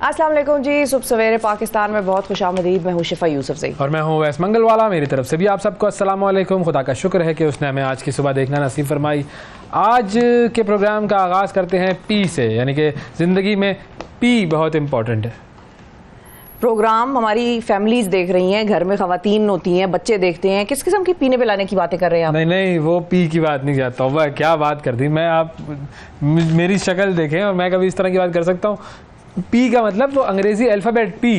अस्सलाम वालेकुम जी, सुबह सवेरे पाकिस्तान में बहुत खुशामदीद। मैं हूँ शिफा यूसुफ से और मैं हूँ वैस मंगलवाला। मेरी तरफ से भी आप सबको अस्सलाम वालेकुम। खुदा का शुक्र है कि उसने हमें आज की सुबह देखना नसीब फरमाई। आज के प्रोग्राम का आगाज़ करते हैं पी से, यानी कि ज़िंदगी में पी बहुत इम्पॉर्टेंट है। प्रोग्राम हमारी फैमिलीज देख रही हैं, घर में ख़वातीन होती हैं, बच्चे देखते हैं। किस किस्म की पीने पिलाने की बातें कर रहे हैं आप? नहीं, वो पी की बात नहीं करता हूँ। वह क्या बात कर दी मैं, आप मेरी शक्ल देखें और मैं कभी इस तरह की बात कर सकता हूँ। पी का मतलब वो अंग्रेजी अल्फ़ाबेट पी,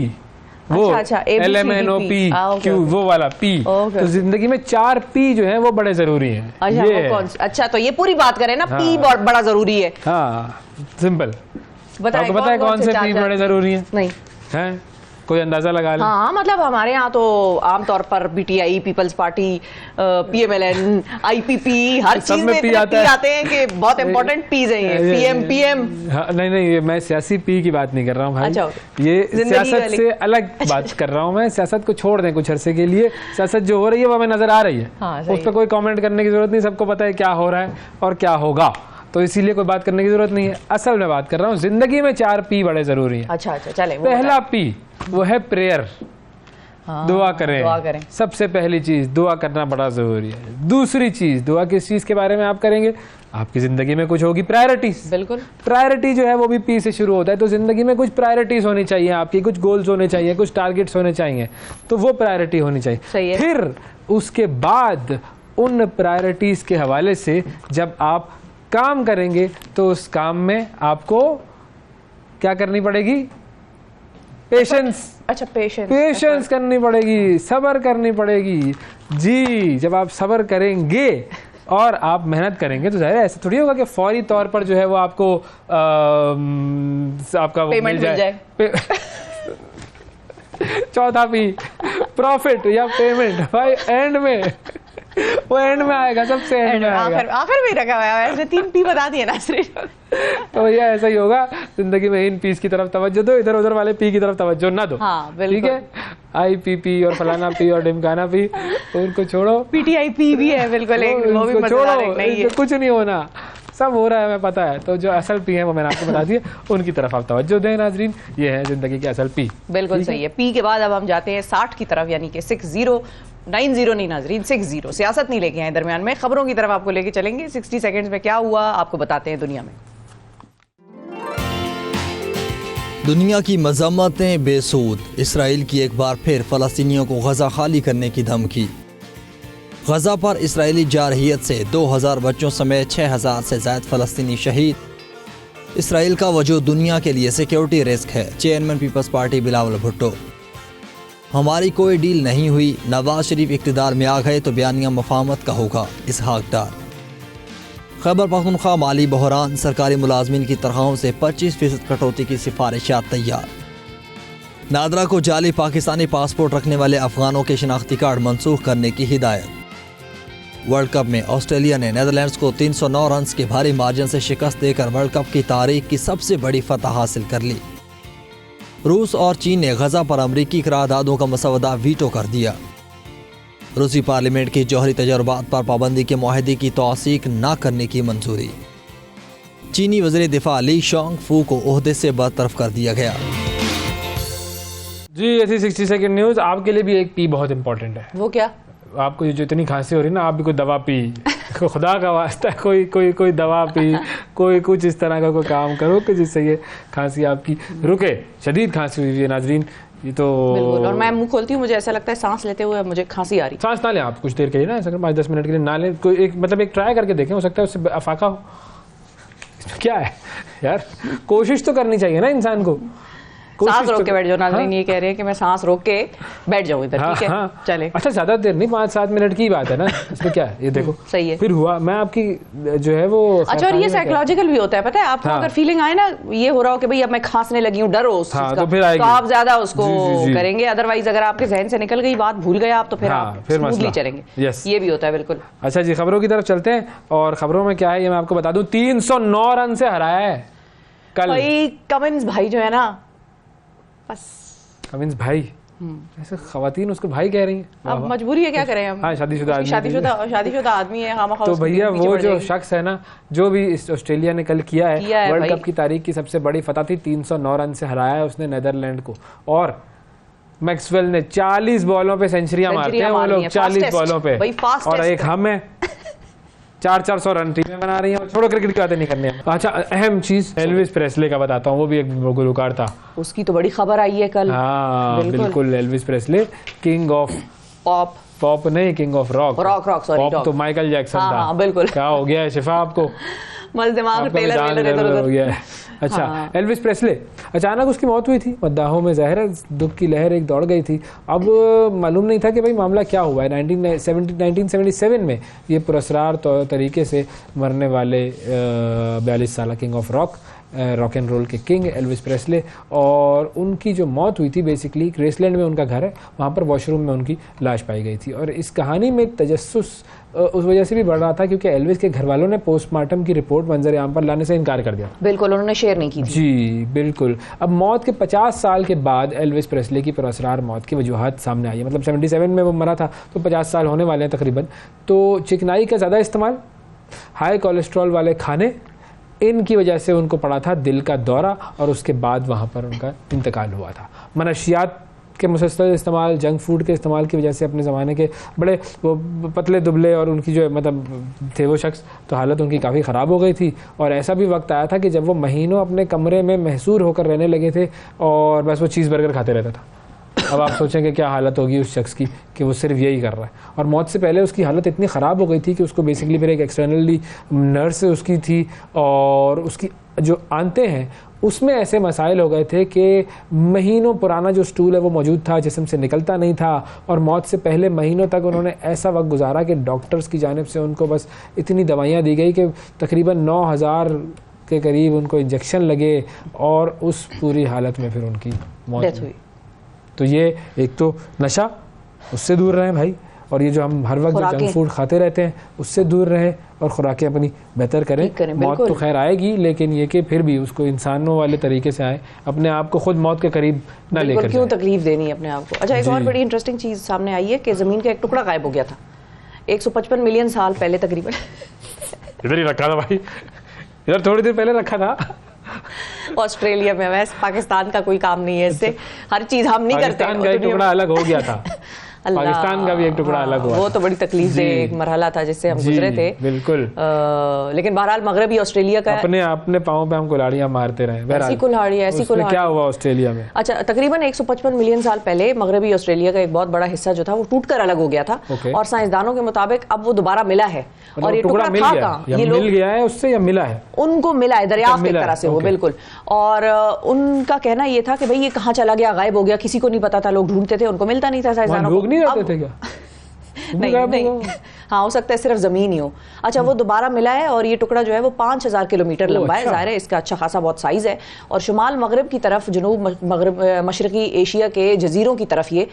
वो LMNOP Q, वो वाला पी। तो जिंदगी में 4 पी जो है वो बड़े जरूरी हैं। अच्छा, तो ये पूरी बात करें ना, पी बड़ा जरूरी है। हाँ, सिंपल। बताइए, आपको पता है कौन से पी बड़े जरूरी हैं? नहीं है, कोई अंदाजा लगा ले? हाँ, मतलब हमारे यहाँ तो आमतौर पर PTI, Peoples Party, PMLN, IPP, हर चीज में पी आते हैं कि बहुत इंपॉर्टेंट पीज हैं ये। PM। नहीं, मैं सियासी पी की बात नहीं कर रहा हूँ भाई। अच्छा, ये सियासत से अलग बात कर रहा हूँ मैं। सियासत को छोड़ दें कुछ अरसे के लिए। सियासत जो हो रही है वो हमें नजर आ रही है। हाँ, उस पर कोई कॉमेंट करने की जरूरत नहीं। सबको पता है क्या हो रहा है और क्या होगा, तो इसीलिए कोई बात करने की जरूरत नहीं है। असल में बात कर रहा हूँ, जिंदगी में 4 पी बड़े जरूरी हैं। अच्छा, चले। पहला पी वो है प्रेयर। दुआ करें। सबसे पहली चीज दुआ करना बड़ा जरूरी है। दूसरी चीज, दुआ किस चीज के बारे में आप करेंगे? आपकी जिंदगी में कुछ होगी प्रायोरिटीज। बिल्कुल, प्रायोरिटी जो है वो भी पी से शुरू होता है। तो जिंदगी में कुछ प्रायोरिटीज होनी चाहिए, आपकी कुछ गोल्स होने चाहिए, कुछ टारगेट्स होने चाहिए, तो वो प्रायोरिटी होनी चाहिए। सही है। फिर उसके बाद उन प्रायोरिटीज के हवाले से जब आप काम करेंगे तो उस काम में आपको क्या करनी पड़ेगी? पेशेंस। अच्छा, पेशेंस करनी पड़ेगी, सब्र करनी पड़ेगी जी। जब आप सब्र करेंगे और आप मेहनत करेंगे तो जाहिर है ऐसा थोड़ी होगा कि फौरी तौर पर जो है वो आपको आपका वो पेमेंट मिल जाए। चौथा पी प्रॉफिट या पेमेंट भाई एंड में, वो एंड में आएगा, सबसे एंड में आएगा। आखिर में रखा हुआ है। ऐसे 3 पी बता दिए ना सिर्फ। तो भैया ऐसा ही होगा जिंदगी में। इन पीस की तरफ तवज्जो दो, इधर उधर वाले पी की तरफ तवज्जो ना दो। हाँ, ठीक है। IPP और फलाना पी और ढिमकाना पी, तो उनको छोड़ो। PTI पी भी है, बिल्कुल, वो भी मजेदार है। कुछ नहीं होना, सब हो रहा है, हमें पता है। तो जो असल पी है वो मैंने आपको बता दिया, उनकी तरफ आप तवज्जो दें नाजरीन। ये है जिंदगी के असल पी। बिल्कुल सही है। पी के बाद अब हम जाते हैं 60 की तरफ, यानी कि 60, 90 नहीं नाजरीन, 60। सियासत नहीं लेके आए दरमियान में, खबरों की तरफ आपको लेके चलेंगे। 60 सेकंड्स में क्या हुआ आपको बताते हैं दुनिया में। दुनिया की मजम्मतें बेसूद। इसराइल की एक बार फिर फ़लस्तीनियों को गजा खाली करने की धमकी। गजा पर इसराइली जारहियत से 2000 बच्चों समेत 6000 से ज़ायद फ़लस्तीनी शहीद। इसराइल का वजूद दुनिया के लिए सिक्योरिटी रिस्क है। Chairman Peoples Party Bilawal Bhutto. हमारी कोई डील नहीं हुई, नवाज शरीफ इक़्तिदार में आ गए तो बयानिया मफाहमत का होगा, इसहाक डार। खैबर पख्तूनख्वा माली बहरान, सरकारी मुलाजमीन की तनख्वाहों से 25% कटौती की सिफारिशात तैयार। नादरा को जाली पाकिस्तानी पासपोर्ट रखने वाले अफगानों के शिनाख्ती कार्ड मनसूख करने की हिदायत। वर्ल्ड कप में ऑस्ट्रेलिया ने नीदरलैंड्स को 309 रन के भारी मार्जिन से शिकस्त देकर वर्ल्ड कप की तारीख की सबसे बड़ी फतह हासिल कर ली। रूस और चीन ने गजा पर अमरीकी करारदादों का मसवदा वीटो कर दिया। रूसी पार्लियामेंट की जौहरी तजर्बात पर पाबंदी के मुआहदे की तौसीक न करने की मंजूरी। चीनी वज़ीर दिफा ली शांगफू को ओहदे से बरतरफ कर दिया गया। जी, ऐसी 60 सेकंड न्यूज़ आपके लिए भी एक पी बहुत इंपॉर्टेंट है। वो क्या? आपको जो इतनी खांसी हो रही है ना, आप भी कोई दवा पी। खुदा का वास्ता कोई दवा पी, कोई कुछ इस तरह का कोई काम करो कि जिससे ये खांसी आपकी रुके। शदीद खांसी हुई है नाजरीन, ये तो बिल्कुल। और मैं मुंह खोलती हूँ, मुझे ऐसा लगता है सांस लेते हुए मुझे खांसी आ रही। सांस ना लें आप कुछ देर के लिए ना, 5-10 मिनट के लिए ना लें। कोई एक मतलब एक ट्राई करके देखें, हो सकता है उससे अफाका हो। इसमें क्या है यार, कोशिश तो करनी चाहिए ना इंसान को। सांस रोक के बैठ जाओ नाज़रीन। ये कह रहे हैं कि मैं सांस रोक के बैठ जाऊं इधर। ठीक है, चले। अच्छा, ज्यादा देर नहीं, 5-7 मिनट की बात है ना, इसमें क्या है। ये देखो सही है। फिर हुआ, मैं आपकी जो है वो। अच्छा, और ये साइकोलॉजिकल भी होता है, पता है आपको? अगर फीलिंग आए ना, ये हो रहा हो कि भाई अब मैं खांसने लगी हूँ, डर हो उस चीज का, तो आप ज्यादा उसको करेंगे। अदरवाइज अगर आपके जहन से निकल गई बात, भूल गए आप, तो फिर आप स्मूथली चलेंगे। ये भी होता है। बिल्कुल। अच्छा जी, खबरों की तरफ चलते हैं। और खबरों में क्या है ये मैं आपको बता दूं। 309 रन से हराया है कल कमिंस भाई जो है ना, बस कमिंस भाई ऐसे खवातीन उसको भाई कह रही हैं। अब मजबूरी है, क्या करें हम। हाँ, शादीशुदा आदमी है। तो भैया वो जो शख्स है ना, जो भी ऑस्ट्रेलिया ने कल किया है वर्ल्ड कप की तारीख की सबसे बड़ी फतह थी, 309 रन से हराया है उसने नीदरलैंड को। और मैक्सवेल ने 40 बॉलों पे सेंचुरियां मारते हैं वो लोग, 40 बॉलों पे, और एक हम है 400 रन टीमें बना रही हैं। छोड़ो क्रिकेट की बातें नहीं करनी है। अच्छा, अहम चीज एल्विस प्रेस्ले का बताता हूँ, वो भी एक गुलकार था, उसकी तो बड़ी खबर आई है कल। हाँ बिल्कुल, Elvis Presley king of pop नहीं, king of rock. Sorry, pop तो माइकल जैक्सन था। हाँ, बिल्कुल। क्या हो गया है शिफा आपको? मस्त दिमाग हो गया है। अच्छा, एल्विस प्रेस्ले, अचानक उसकी मौत हुई थी, मद्दाहों में ज़ाहिर है दुख की लहर एक दौड़ गई थी। अब मालूम नहीं था कि भाई मामला क्या हुआ है। 1977 में ये पुरस्कार तरीके से मरने वाले 42 साल king of rock and roll के किंग एल्विस प्रेस्ले, और उनकी जो मौत हुई थी बेसिकली ग्रेसलैंड में उनका घर है, वहाँ पर वॉशरूम में उनकी लाश पाई गई थी। और इस कहानी में तजस्सुस उस वजह से भी बढ़ रहा था क्योंकि एल्विस के घर वालों ने पोस्टमार्टम की रिपोर्ट मंजर-ए-आम पर लाने से इनकार कर दिया। बिल्कुल, उन्होंने शेयर नहीं की थी। जी बिल्कुल। अब मौत के 50 साल के बाद एल्विस प्रेस्ले की पुरस्कार मौत की वजूहात सामने आई है। मतलब 77 में वो मरा था, तो 50 साल होने वाले हैं तकरीबन। तो चिकनाई का ज़्यादा इस्तेमाल, हाई कोलेस्ट्रॉल वाले खाने, इनकी वजह से उनको पड़ा था दिल का दौरा, और उसके बाद वहाँ पर उनका इंतकाल हुआ था। मनशियात के मुसलसल इस्तेमाल, जंक फूड के इस्तेमाल की वजह से अपने ज़माने के बड़े वो पतले दुबले और उनकी जो मतलब थे वो शख्स, तो हालत उनकी काफ़ी ख़राब हो गई थी। और ऐसा भी वक्त आया था कि जब वो महीनों अपने कमरे में महसूर होकर रहने लगे थे और बस वो चीज़ बर्गर खाते रहता था। अब आप सोचेंगे क्या हालत होगी उस शख्स की कि वो सिर्फ यही कर रहा है। और मौत से पहले उसकी हालत इतनी ख़राब हो गई थी कि उसको बेसिकली फिर एक एक्सटर्नली नर्स उसकी थी, और उसकी जो आंतें हैं उसमें ऐसे मसाइल हो गए थे कि महीनों पुराना जो स्टूल है वो मौजूद था, जिस्म से निकलता नहीं था। और मौत से पहले महीनों तक उन्होंने ऐसा वक्त गुजारा कि डॉक्टर्स की जानिब से उनको बस इतनी दवाइयाँ दी गई कि तकरीबन 9000 के करीब उनको इंजेक्शन लगे, और उस पूरी हालत में फिर उनकी मौत हुई। तो ये एक तो नशा, उससे दूर रहें भाई, और ये जो हम हर वक्त जंक फूड खाते रहते हैं उससे दूर रहें, और खुराकें अपनी बेहतर करें। मौत तो खैर आएगी, लेकिन ये कि फिर भी उसको इंसानों वाले तरीके से आए, अपने आप को खुद मौत के करीब ना लेकर क्यों तकलीफ देनी है अपने आप को। अच्छा, एक और बड़ी इंटरेस्टिंग चीज़ सामने आई है कि ज़मीन का एक टुकड़ा गायब हो गया था 155 मिलियन साल पहले तकरीबन। इधर ही रखा था भाई, इधर थोड़ी देर पहले रखा था ऑस्ट्रेलिया में। वैसे पाकिस्तान का कोई काम नहीं है इससे, हर चीज़ हम नहीं करते। पाकिस्तान का एक टुकड़ा अलग हो गया था, पाकिस्तान का भी एक टुकड़ा अलग हुआ, वो तो बड़ी तकलीफ दे एक मरहला था जिससे हम गुजरे थे। बिल्कुल। लेकिन बहरहाल मगरबी ऑस्ट्रेलिया का अपने पाँव पे हम कुल्हाड़ियां मारते रहे। ऐसी कुल्हाड़ी क्या हुआ ऑस्ट्रेलिया में? अच्छा, तकरीबन 155 मिलियन साल पहले मगरबी ऑस्ट्रेलिया का एक बहुत बड़ा हिस्सा जो था वो टूटकर अलग हो गया था, और साइंसदानों के मुताबिक अब वो दोबारा मिला है। और ये टुकड़ा था कहाँ? ये मिल गया है उससे या मिला है? उनको मिला है, दरियाफ्त एक तरह से वो। बिल्कुल। और उनका कहना ये था कि भाई ये कहाँ चला गया, गायब हो गया, किसी को नहीं पता था, लोग ढूंढते थे, उनको मिलता नहीं था साइंसदानों को। लोग नहीं रहते थे क्या? नहीं, हाँ हो सकता है सिर्फ जमीन ही हो। अच्छा, वो दोबारा मिला है, और ये टुकड़ा जो है वो 5000 किलोमीटर लंबा है। ज़ाहिर है इसका अच्छा खासा बहुत साइज है, और शुमाल मगरब की तरफ, जनूब मगरब मशरकी एशिया के जजीरों की तरफ ये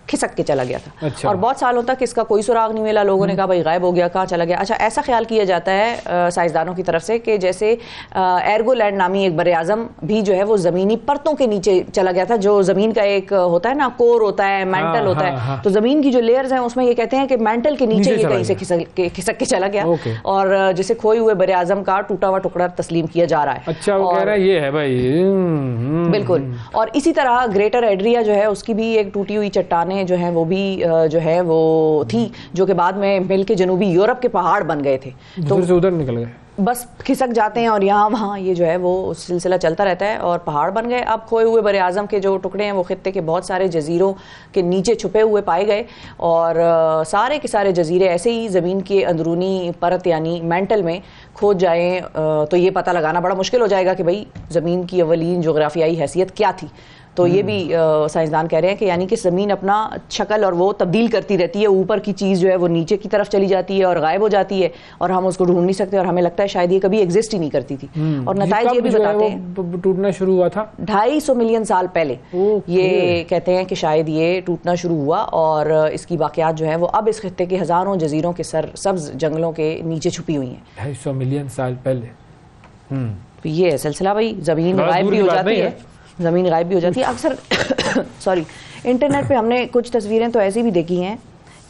खिसक के चला गया था। अच्छा। और बहुत सालों तक इसका कोई सुराग नहीं मिला। लोगों ने कहा भाई गायब हो गया, कहाँ चला गया। अच्छा, ऐसा ख्याल किया जाता है साइंसदानों की तरफ से कि जैसे एर्गोलैंड नामी एक बरे आजम भी जो है वो ज़मीनी परतों के नीचे चला गया था। जो ज़मीन का एक होता है ना, कोर होता है, मैंटल होता है, तो ज़मीन की जो लेयर्स हैं उसमें ये कहते हैं कि मैंटल के नीचे ये कहीं से खिसक के चला गया, और जैसे खोए हुए बरे आजम का टूटा हुआ टुकड़ा तस्लीम किया जा रहा है। अच्छा, वो कह रहा है ये है भाई। बिल्कुल। और इसी तरह ग्रेटर एड्रिया जो है उसकी भी एक टूटी हुई चट्टानें जो है वो भी जो है वो थी, जो कि बाद में मिल के जनूबी यूरोप के पहाड़ बन गए थे। तो उधर निकल गए, बस खिसक जाते हैं, और यहाँ वहाँ ये जो है वो सिलसिला चलता रहता है, और पहाड़ बन गए। अब खोए हुए बरे आज़म के जो टुकड़े हैं वो खित्ते के बहुत सारे जजीरों के नीचे छुपे हुए पाए गए, और सारे के सारे जजीरे ऐसे ही ज़मीन के अंदरूनी परत यानी मैंटल में खोज जाएँ तो ये पता लगाना बड़ा मुश्किल हो जाएगा कि भाई ज़मीन की अवलीन जोग्राफियाई हैसियत क्या थी। तो ये भी साइंसदान कह रहे हैं कि यानी कि ज़मीन अपना शक्ल और वो तब्दील करती रहती है, ऊपर की चीज़ जो है वो नीचे की तरफ चली जाती है और गायब हो जाती है, और हम उसको ढूंढ नहीं सकते, और हमें लगता है शायद ये कभी एग्जिस्ट ही नहीं करती थी। और नताइज ये भी बताते हैं टूटना शुरू हुआ था 250 मिलियन साल पहले। ये कहते हैं कि शायद ये टूटना शुरू हुआ, और इसकी वाक़यात जो है वो अब इस खित्ते के हज़ारों जजीरों के सब्ज़ जंगलों के नीचे छुपी हुई हैं 250 मिलियन साल पहले। तो ये सिलसिला भाई, ज़मीन गायब भी हो जाती है, ज़मीन गायब भी हो जाती है अक्सर। सॉरी, इंटरनेट पे हमने कुछ तस्वीरें तो ऐसी भी देखी हैं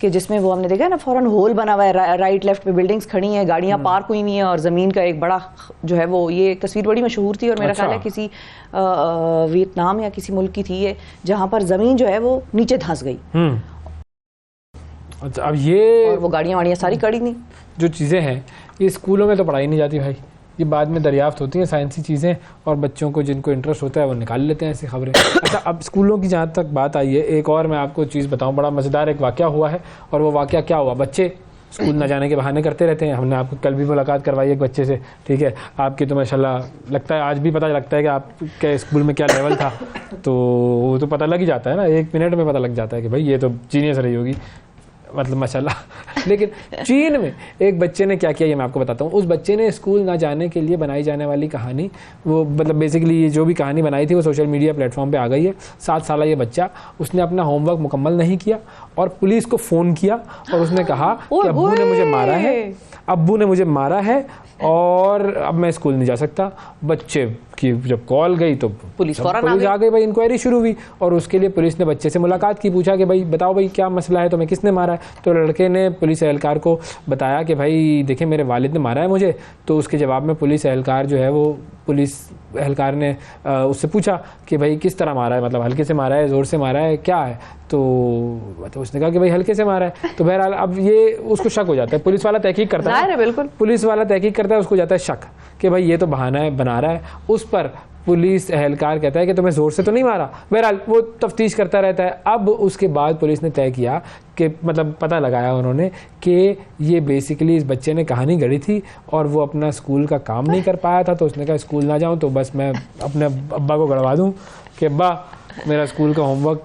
कि जिसमें वो हमने देखा है ना, फौरन होल बना हुआ है, राइट लेफ्ट पे बिल्डिंग्स खड़ी हैं, गाड़ियां पार्क हुई हुई हैं और ज़मीन का एक बड़ा जो है वो, ये एक तस्वीर बड़ी मशहूर थी और मेरा ख्याल है किसी वियतनाम या किसी मुल्क की थी ये, जहाँ पर ज़मीन जो है वो नीचे धंस गई। अच्छा, अब ये और वो गाड़ियाँ वाड़ियाँ सारी कड़ी नहीं। जो चीज़ें हैं ये स्कूलों में तो पढ़ाई नहीं जाती भाई, ये बाद में दरियाफ्त होती हैं साइंसी चीज़ें, और बच्चों को जिनको इंटरेस्ट होता है वो निकाल लेते हैं ऐसी खबरें। अच्छा, अब स्कूलों की जहाँ तक बात आई है, एक और मैं आपको चीज़ बताऊँ, बड़ा मज़ेदार एक वाक़या हुआ है। और वो वाक़या क्या हुआ, बच्चे स्कूल न जाने के बहाने करते रहते हैं। हमने आपको कल भी मुलाकात करवाई एक बच्चे से, ठीक है, आपकी तो माशाल्लाह लगता है आज भी पता लगता है कि आपके स्कूल में क्या लेवल था, तो वो तो पता लग ही जाता है ना, 1 मिनट में पता लग जाता है कि भाई ये तो जीनियस रही होगी, मतलब माशाल्लाह। लेकिन चीन में एक बच्चे ने क्या किया ये मैं आपको बताता हूँ। उस बच्चे ने स्कूल ना जाने के लिए बनाई जाने वाली कहानी, वो मतलब बेसिकली ये जो भी कहानी बनाई थी वो सोशल मीडिया प्लेटफॉर्म पे आ गई है। 7 साल ये बच्चा, उसने अपना होमवर्क मुकम्मल नहीं किया और पुलिस को फ़ोन किया और उसने कहा कि अब्बू ने मुझे मारा है, अब्बू ने मुझे मारा है और अब मैं स्कूल नहीं जा सकता। बच्चे की जब कॉल गई तो पुलिस आ गई भाई, इंक्वायरी शुरू हुई और उसके लिए पुलिस ने बच्चे से मुलाकात की, पूछा कि भाई बताओ भाई क्या मसला है, तुम्हें किसने मारा है। तो लड़के ने पुलिस एहलकार को बताया कि भाई देखिए मेरे वालिद ने मारा है मुझे। तो उसके जवाब में पुलिस एहलकार जो है वो, पुलिस एहलकार ने उससे पूछा कि भाई किस तरह मारा है, मतलब हल्के से मारा है, ज़ोर से मारा है, क्या है। तो उसने कहा कि भाई हल्के से मारा है। तो बहरहाल अब ये उसको शक हो जाता है, पुलिस वाला तहकीक करता है, बिल्कुल पुलिस वाला तहकीक करता है, उसको जाता है शक कि भाई ये तो बहाना है, बना रहा है। उस पर पुलिस एहलकार कहता है कि तुम्हें ज़ोर से तो नहीं मारा। बहरहाल वो तफ्तीश करता रहता है। अब उसके बाद पुलिस ने तय किया कि मतलब पता लगाया उन्होंने कि ये बेसिकली इस बच्चे ने कहानी गढ़ी थी और वो अपना स्कूल का काम नहीं कर पाया था। तो उसने कहा स्कूल ना जाऊँ तो बस मैं अपने अब्बा को गड़वा दूँ कि अब्बा मेरा स्कूल का होमवर्क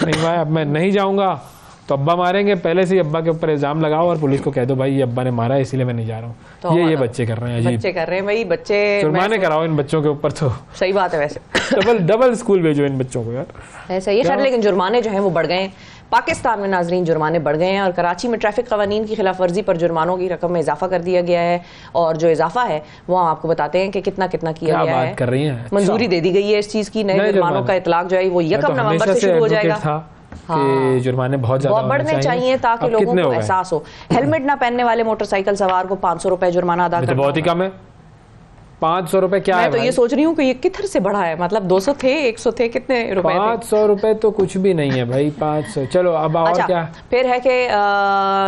नहीं हुआ है, अब मैं नहीं जाऊँगा तो अब्बा मारेंगे। पहले से ही अब्बा के ऊपर इल्ज़ाम लगाओ और पुलिस को कह दो भाई ये अब्बा ने मारा है इसीलिए मैं नहीं जा रहा हूँ। तो ये बच्चे कर रहे हैं, अजीब बच्चे कर रहे हैं भाई, बच्चे जुर्माने कराओ इन बच्चों के ऊपर। तो सही बात है, वैसे डबल स्कूल भेजो इन बच्चों को यार, ऐसा ही। खैर लेकिन जुर्माने जो हैं वो बढ़ गए हैं पाकिस्तान में, नाजरीन जुर्माने बढ़ गए हैं और कराची में ट्रैफिक कवानीन की खिलाफ वर्जी पर जुर्मानों की रकम में इजाफा कर दिया गया है। और जो इजाफा है वो हम आपको बताते हैं कि कितना कितना किया गया है। कर रही हैं, मंजूरी दे दी गई है इस चीज़ की, नए जुर्मानों का इतलाक जो है वो 1 नवंबर से शुरू हो जाएगा। कि जुर्माने बहुत ज्यादा बढ़ने चाहिए ताकि लोगों को एहसास हो। हेलमेट ना पहनने वाले मोटरसाइकिल सवार को 500 रुपए जुर्माना अदा करना, बहुत ही कम है। 500 रुपए क्या है? मैं तो ये सोच रही हूँ कि ये किधर से बढ़ा है, मतलब 200 थे, 100 थे, कितने रुपए? 500 रुपए तो कुछ भी नहीं है भाई, 500। चलो अब और अच्छा, क्या फिर है कि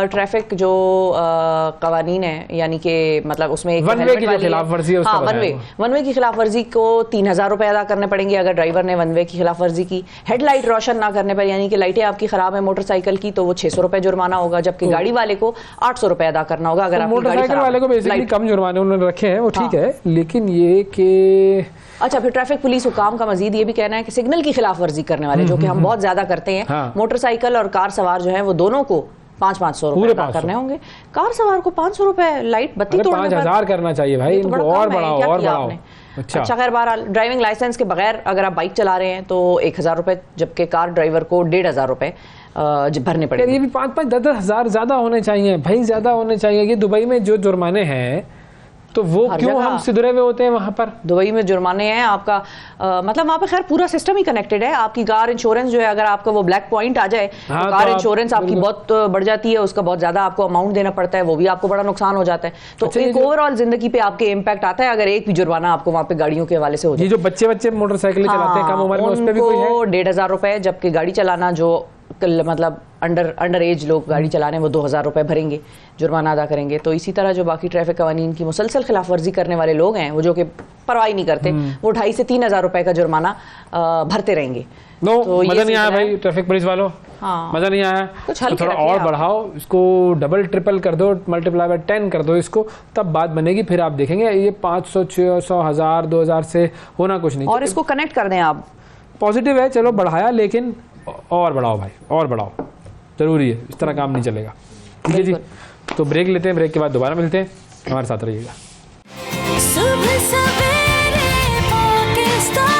ट्रैफिक जो कवानीन है, यानी कि मतलब उसमें एक वन वे की खिलाफ वर्जी है, उसका वन वे की खिलाफ वर्जी को 3000 रुपए अदा करने पड़ेंगे अगर ड्राइवर ने वन वे की खिलाफ वर्जी की। हेडलाइट रोशन ना करने पर, यानी कि लाइटें आपकी खराब है मोटरसाइकिल की, तो वो 600 रुपए जुर्माना होगा, जबकि गाड़ी वाले को 800 रुपए अदा करना होगा। अगर मोटरसाइकिल वाले को बेसिकली कम जुर्माने उन्होंने रखे हैं, वो ठीक है, लेकिन ये कि अच्छा, फिर ट्रैफिक पुलिस हुकाम का मजीद ये भी कहना है कि सिग्नल की खिलाफ वर्जी करने वाले, जो कि हम बहुत ज्यादा करते हैं, मोटरसाइकिल और कार सवार जो है वो दोनों को 500 रुपए अदा करने होंगे। कार सवार को 500 रुपए, लाइट बत्ती तोड़ने पर 5000 करना चाहिए भाई, इनको और बढ़ाओ और बढ़ाओ। अच्छा खैर, बहरहाल ड्राइविंग लाइसेंस के बगैर अगर आप बाइक चला रहे हैं तो 1000 रुपए, जबकि कार ड्राइवर को 1500 रुपए भरने पड़ेंगे। ये भी 5-5, 10-10 हजार ज्यादा होने चाहिए भाई, ज्यादा होने चाहिए। ये दुबई में जो जुर्माने हैं तो वो क्यों हम सिधरे हुए होते हैं वहां पर? दुबई में जुर्माने हैं आपका, मतलब वहां पे खैर पूरा सिस्टम ही कनेक्टेड है। आपकी कार इंश्योरेंस जो है, अगर आपका वो ब्लैक पॉइंट आ जाए तो कार इंश्योरेंस आपकी बहुत बढ़ जाती है, उसका बहुत ज्यादा आपको अमाउंट देना पड़ता है, वो भी आपको बड़ा नुकसान हो जाता है। तो एक ओवरऑल जिंदगी पे आपके इम्पैक्ट आता है अगर एक भी जुर्माना आपको वहां पे गाड़ियों के हवाले से हो जाए। जो बच्चे मोटरसाइकिल चलाते हैं कम उम्र में, उस पे भी कोई है 1500 रुपए, जबकि गाड़ी चलाना जो मतलब अंडर एज लोग गाड़ी चलाने वो 2000 रुपए भरेंगे, जुर्माना अदा करेंगे। तो इसी तरह जो बाकी ट्रैफिक कवानीन की मुसलसल खिलाफ वर्जी करने वाले लोग हैं, वो जो कि परवाह नहीं करते, वो 2500 से 3000 रुपए का जुर्माना भरते रहेंगे। तो मजा नहीं आया भाई ट्रैफिक पुलिस वालों, मजा नहीं आया। तो थोड़ा और बढ़ाओ इसको, डबल ट्रिपल कर दो, मल्टीप्लाई बाय 10 कर दो इसको, तब बात बनेगी। फिर आप देखेंगे ये 500, 600, 1000, 2000 से होना कुछ नहीं। और इसको कनेक्ट कर दें आप, पॉजिटिव है, चलो बढ़ाया, लेकिन और बढ़ाओ भाई, और बढ़ाओ, जरूरी है, इस तरह काम नहीं चलेगा। ठीक है जी, तो ब्रेक लेते हैं, ब्रेक के बाद दोबारा मिलते हैं, हमारे साथ रहिएगा। सुबह सवेरे पाकिस्तान,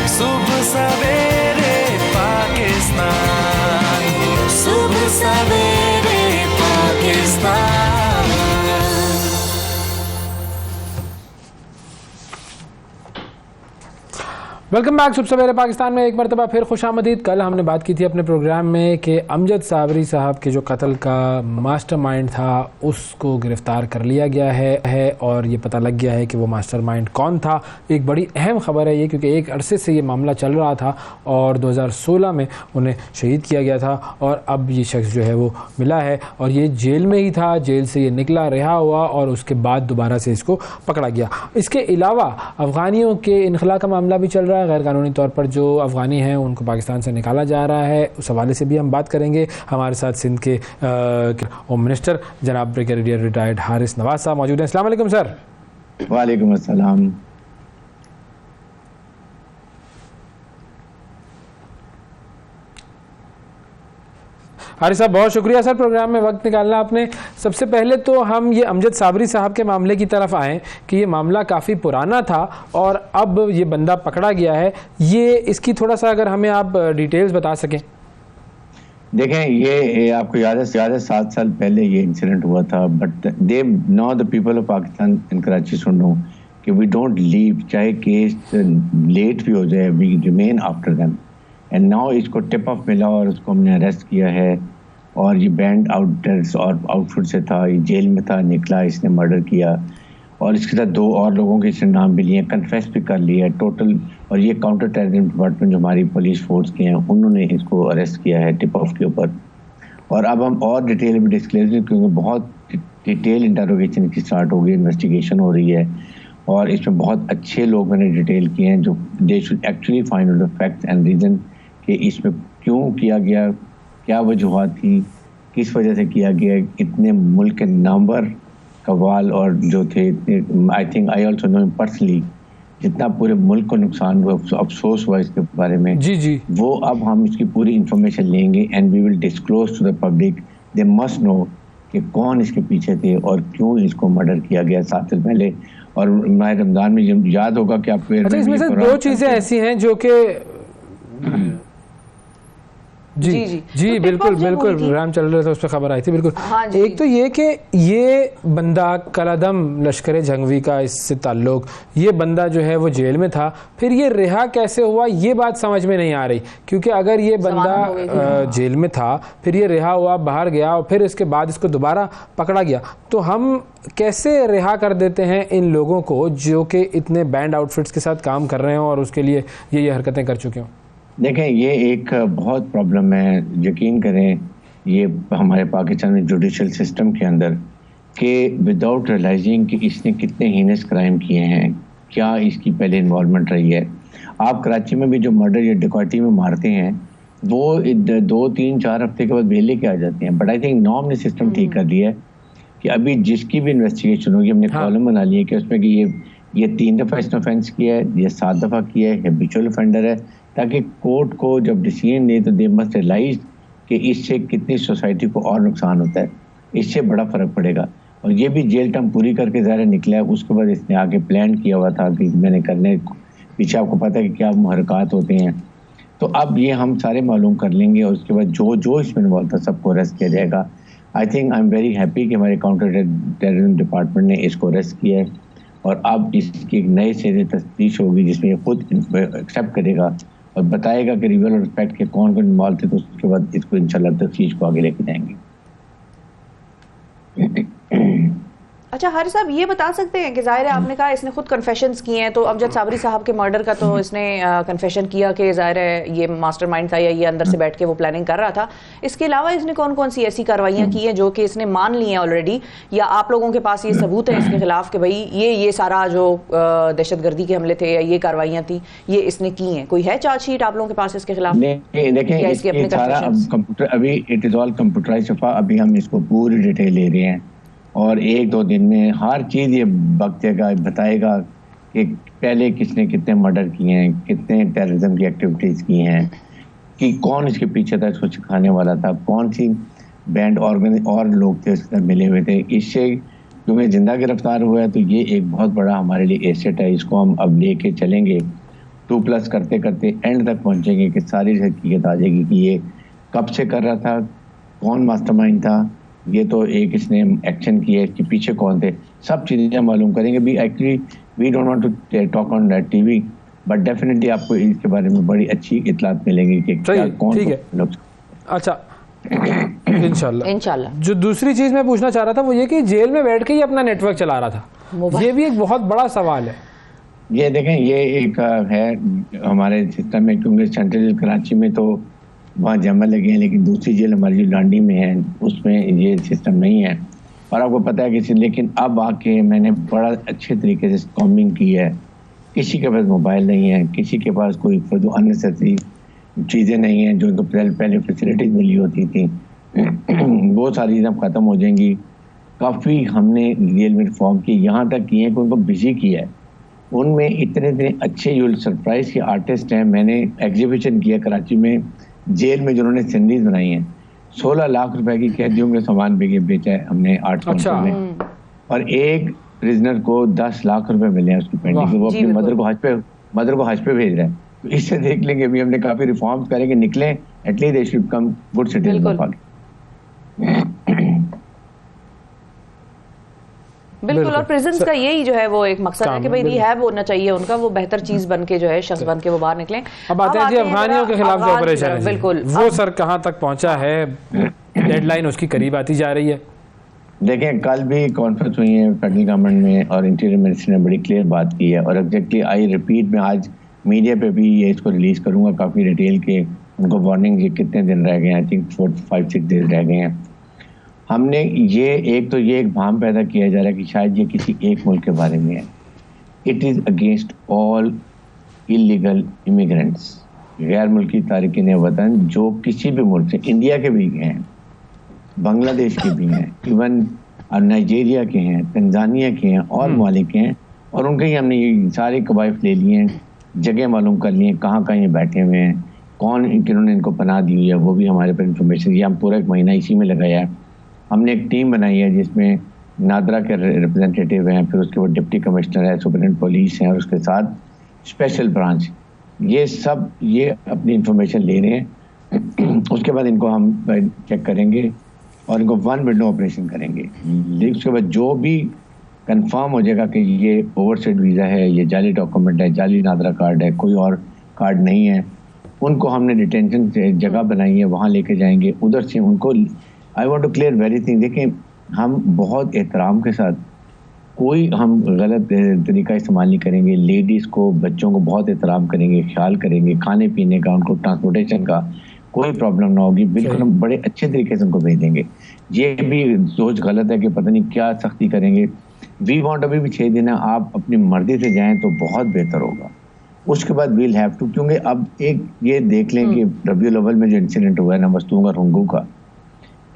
सुबह सवेरे पाकिस्तान, सुबह सवेरे पाकिस्तान। वेलकम बैक सुबह सवेरे पाकिस्तान में एक मरतबा फिर खुशामदीद। कल हमने बात की थी अपने प्रोग्राम में कि अमजद साबरी साहब के जो कत्ल का मास्टरमाइंड था उसको गिरफ़्तार कर लिया गया है और ये पता लग गया है कि वो मास्टरमाइंड कौन था। एक बड़ी अहम ख़बर है ये, क्योंकि एक अरसे से ये मामला चल रहा था और 2016 में उन्हें शहीद किया गया था और अब ये शख्स जो है वो मिला है और ये जेल में ही था, जेल से ये निकला, रिहा हुआ और उसके बाद दोबारा से इसको पकड़ा गया। इसके अलावा अफ़गानियों के इनखला का मामला भी चल रहा है। गैर कानूनी तौर पर जो अफ़गानी हैं उनको पाकिस्तान से निकाला जा रहा है, उस हवाले से भी हम बात करेंगे। हमारे साथ सिंध के होम मिनिस्टर जनाब ब्रिगेडियर रिटायर्ड हारिस नवाज साहब मौजूद हैं। अस्सलाम वालेकुम सर। वालेकुम अस्सलाम। हारिस साहब बहुत शुक्रिया सर प्रोग्राम में वक्त निकालना आपने। सबसे पहले तो हम ये अमजद साबरी साहब के मामले की तरफ आएँ कि ये मामला काफ़ी पुराना था और अब ये बंदा पकड़ा गया है, ये इसकी थोड़ा सा अगर हमें आप डिटेल्स बता सकें। देखें, ये आपको याद है 7 साल पहले ये इंसिडेंट हुआ था, but they know the people of Pakistan in Karachi should know कि वी डोंट लीव, चाहे केस लेट भी हो जाए, we remain after them. And now इसको टिप ऑफ मिला और उसको हमने अरेस्ट किया है और ये बैंड आउटर्स और आउटफिट से था, ये जेल में था, निकला, इसने मर्डर किया और इसके साथ 2 और लोगों के इसने नाम भी लिए, कन्फेस भी कर लिया टोटल। और ये काउंटर टेररिज्म डिपार्टमेंट जो हमारी पुलिस फोर्स के हैं उन्होंने इसको अरेस्ट किया है टिप ऑफ के ऊपर। और अब हम और डिटेल में डिस्क्लोज, क्योंकि बहुत डिटेल इंटरोगेशन की स्टार्ट हो गई, इन्वेस्टिगेशन हो रही है और इसमें बहुत अच्छे लोग मैंने डिटेल किए हैं जो they should actually find out the facts and reason कि इसमें क्यों किया गया, क्या वजूहत थी, किस वजह से किया गया। इतने मुल्क के नंबर कवाल और जो थे, I think I also no personally, जितना पूरे मुल्क को नुकसान हुआ, अफसोस हुआ इसके बारे में, जी वो अब हम इसकी पूरी इंफॉर्मेशन लेंगे and we will disclose to the public. They must know कि कौन इसके पीछे थे और क्यों इसको मर्डर किया गया 7 साल पहले। और माह रमज़ान में याद होगा कि आपको इसमें से 2 चीज़ें ऐसी हैं जो कि जी बिल्कुल प्रोग्राम चल रहा था, उस पर खबर आई थी बिल्कुल। हाँ एक तो ये कि ये बंदा कलादम लश्कर जंगवी का इससे ताल्लुक, ये बंदा जो है वो जेल में था, फिर ये रिहा कैसे हुआ ये बात समझ में नहीं आ रही, क्योंकि अगर ये बंदा जेल में था, फिर ये रिहा हुआ, बाहर गया और फिर इसके बाद इसको दोबारा पकड़ा गया, तो हम कैसे रिहा कर देते हैं इन लोगों को जो कि इतने बैंड आउटफिट्स के साथ काम कर रहे हो और उसके लिए ये हरकतें कर चुके हों। देखें, ये एक बहुत प्रॉब्लम है, यकीन करें, ये हमारे पाकिस्तान में जुडिशल सिस्टम के अंदर कि विदाउट रियलाइजिंग कि इसने कितने हीनस क्राइम किए हैं, क्या इसकी पहले इन्वॉल्वमेंट रही है। आप कराची में भी जो मर्डर या डिकॉटी में मारते हैं वो 2, 3, 4 हफ्ते के बाद बेल लेके आ जाते हैं, बट आई थिंक नॉम ने सिस्टम ठीक कर दिया है कि अभी जिसकी भी इन्वेस्टिगेशन होगी, हमने कॉलम बना लिया कि उसमें कि ये 3 दफ़ा इसने ऑफेंस किया है, ये 7 दफ़ा किया है, हैबिचुअल ऑफेंडर है, ताकि कोर्ट को जब डिसीजन ले तो दे मस्ट रियलाइज कि इससे कितनी सोसाइटी को और नुकसान होता है, इससे बड़ा फ़र्क पड़ेगा। और ये भी जेल टर्म पूरी करके ज़ाहिर निकला है, उसके बाद इसने आगे प्लान किया हुआ था कि मैंने करने, पीछे आपको पता है कि क्या मुहरकात होते हैं, तो अब ये हम सारे मालूम कर लेंगे और उसके बाद जो इसमें इन्वॉल्व था सबको अरेस्ट किया जाएगा। I think I am very happy कि हमारे काउंटर टेररिज्म डिपार्टमेंट ने इसको अरेस्ट किया है और अब इसकी एक नए सिरे तफ्तीश होगी जिसमें ये खुद एक्सेप्ट करेगा और बताएगा कि रियल और रिस्पेक्ट के कौन कौन इन्वॉल्व थे, तो उसके बाद इसको इंशाल्लाह तफ्तीश को आगे लेके जाएंगे। अच्छा हारिस साहब, ये बता सकते हैं कि जाहिर है आपने कहा इसने खुद कन्फेशंस किए हैं, तो अमजद साबरी साहब के मर्डर का तो इसने कन्फेशन किया कि जाहिर है ये मास्टरमाइंड था या ये अंदर से बैठ के वो प्लानिंग कर रहा था। इसके अलावा इसने कौन कौन सी ऐसी कार्रवाइयाँ की हैं जो कि इसने मान ली हैं ऑलरेडी, या आप लोगों के पास ये सबूत है इसके खिलाफ कि भाई ये सारा जो दहशतगर्दी के हमले थे या ये कार्रवाइयाँ थी ये इसने की हैं? कोई है चार्जशीट आप लोगों के पास इसके खिलाफ? देखें, सारा कंप्यूटर, अभी इट इज ऑल कंप्यूटराइज्ड, अभी हम इसको पूरी डिटेल ले रहे हैं और 1-2 दिन में हर चीज़ ये बख्तेगा, बताएगा कि पहले किसने कितने मर्डर किए हैं, कितने टेररिज्म की एक्टिविटीज़ की हैं, कि कौन इसके पीछे था, इसको सिखाने वाला था, कौन सी बैंड और लोग थे उसके साथ मिले हुए थे। इससे क्योंकि ज़िंदा गिरफ्तार हुआ है तो ये एक बहुत बड़ा हमारे लिए एसेट है, इसको हम अब लेके चलेंगे 2+ करते करते एंड तक पहुँचेंगे कि सारी हकीकत आ जाएगी कि ये कब से कर रहा था, कौन मास्टरमाइंड था, ये तो एक इसने एक्शन किया, इसके पीछे कौन थे, सब चीज़ें मालूम करेंगे। भी actually we don't want to talk on that TV, but definitely आपको इसके बारे में बड़ी अच्छी इतलात मिलेंगी कि क्या कौन लोग। अच्छा, इंशाल्लाह। जो दूसरी चीज मैं पूछना चाह रहा था वो ये कि जेल में बैठ के ही अपना नेटवर्क चला रहा था, ये भी एक बहुत बड़ा सवाल है। ये देखें, ये एक है हमारे सिस्टम में, क्योंकि सेंट्रल जेल कराची में तो वहाँ जमा लगे हैं, लेकिन दूसरी जेल हमारी जो लांडी में है उसमें ये सिस्टम नहीं है। और आपको पता है कि लेकिन अब आके मैंने बड़ा अच्छे तरीके से कॉम्बिंग की है। किसी के पास मोबाइल नहीं है, किसी के पास कोई अननेसेसरी चीज़ें नहीं हैं जो उनको पहले फैसिलिटीज मिली होती थी, वो सारी चीज़ें ख़त्म हो जाएंगी। काफ़ी हमने जेल में रिफॉर्म की, यहाँ तक किए हैं कि उनको बिजी किया है। उनमें इतने अच्छे जो सरप्राइज के आर्टिस्ट हैं, मैंने एग्जीबिशन किया कराची में जेल में जिन्होंने सिंडीज बनाई हैं। 16 लाख रुपए की कैदियों के सामान बेचा है हमने आर्ट काउंटर में, और एक प्रिजनर को 10 लाख रुपए मिले हैं उसकी पेंटिंग, वो अपनी मदर को हज पे भेज रहा है। तो इससे देख लेंगे अभी हमने काफी रिफॉर्म्स करेंगे, निकले at least they should come good citizen of बिल्कुल। और प्रिजन्स का यही जो है वो एक मकसद है कि भाई रिहैब होना चाहिए उनका, वो बेहतर चीज बन के जो है शख्स बन के वो बाहर निकलें। अब आते हैं जी अफगानियों के खिलाफ जो ऑपरेशन है, बिल्कुल वो सर कहाँ तक पहुंचा है? डेडलाइन उसकी करीब आती जा रही है। देखें, कल भी कॉन्फ्रेंस हुई है फेडरल गवर्नमेंट में और इंटीरियर मिनिस्टर ने बड़ी क्लियर बात की है, और एग्जैक्टली आई रिपीट, मैं आज मीडिया पे भी ये इसको रिलीज करूंगा काफ़ी डिटेल के, उनको वार्निंग कितने दिन रह गए हैं, आई थिंक 4-5-6 डेज रह गए हैं। हमने ये एक भाम पैदा किया जा रहा है कि शायद ये किसी एक मुल्क के बारे में है। It is against all illegal immigrants, गैर मुल्की तारिकीन वतन जो किसी भी मुल्क से, इंडिया के भी हैं, बांग्लादेश के भी हैं, इवन नाइजीरिया के हैं, तंजानिया के हैं और ममालिक के हैं, और उनके ही हमने ये सारे कवायद ले लिए हैं, जगह मालूम कर लिए, कहाँ ये बैठे हुए हैं, कौन किन्होंने इनको पनाह दी है, वो भी हमारे पास इंफॉर्मेशन। ये हम पूरा 1 महीना इसी में लगाया है। हमने एक टीम बनाई है जिसमें नादरा के रिप्रेजेंटेटिव हैं, फिर उसके बाद डिप्टी कमिश्नर है, सुपरिटेंडेंट पुलिस हैं, और उसके साथ स्पेशल ब्रांच, ये सब ये अपनी इंफॉर्मेशन ले रहे हैं। उसके बाद इनको हम चेक करेंगे और इनको 1 विंडो ऑपरेशन करेंगे। उसके बाद जो भी कंफर्म हो जाएगा कि ये ओवरसेट वीज़ा है, ये जाली डॉक्यूमेंट है, जाली नादरा कार्ड है, कोई और कार्ड नहीं है, उनको हमने डिटेंशन जगह बनाई है, वहाँ लेके जाएंगे। उधर से उनको I want to clear very thing, देखें हम बहुत एहतराम के साथ कोई हम गलत तरीका इस्तेमाल नहीं करेंगे। लेडीज़ को, बच्चों को बहुत एहतराम करेंगे, ख्याल करेंगे, खाने पीने का, उनको ट्रांसपोर्टेशन का कोई प्रॉब्लम ना होगी, बिल्कुल हम बड़े अच्छे तरीके से उनको भेजेंगे। ये भी सोच गलत है कि पता नहीं क्या सख्ती करेंगे। वी वांट, अभी भी 6 दिन है, आप अपनी मर्जी से जाएं तो बहुत बेहतर होगा। उसके बाद वील हैव टू, क्योंकि अब एक ये देख लें कि रबीउल अव्वल में जो इंसिडेंट हुआ है ना वस्तुओं का रंगू का,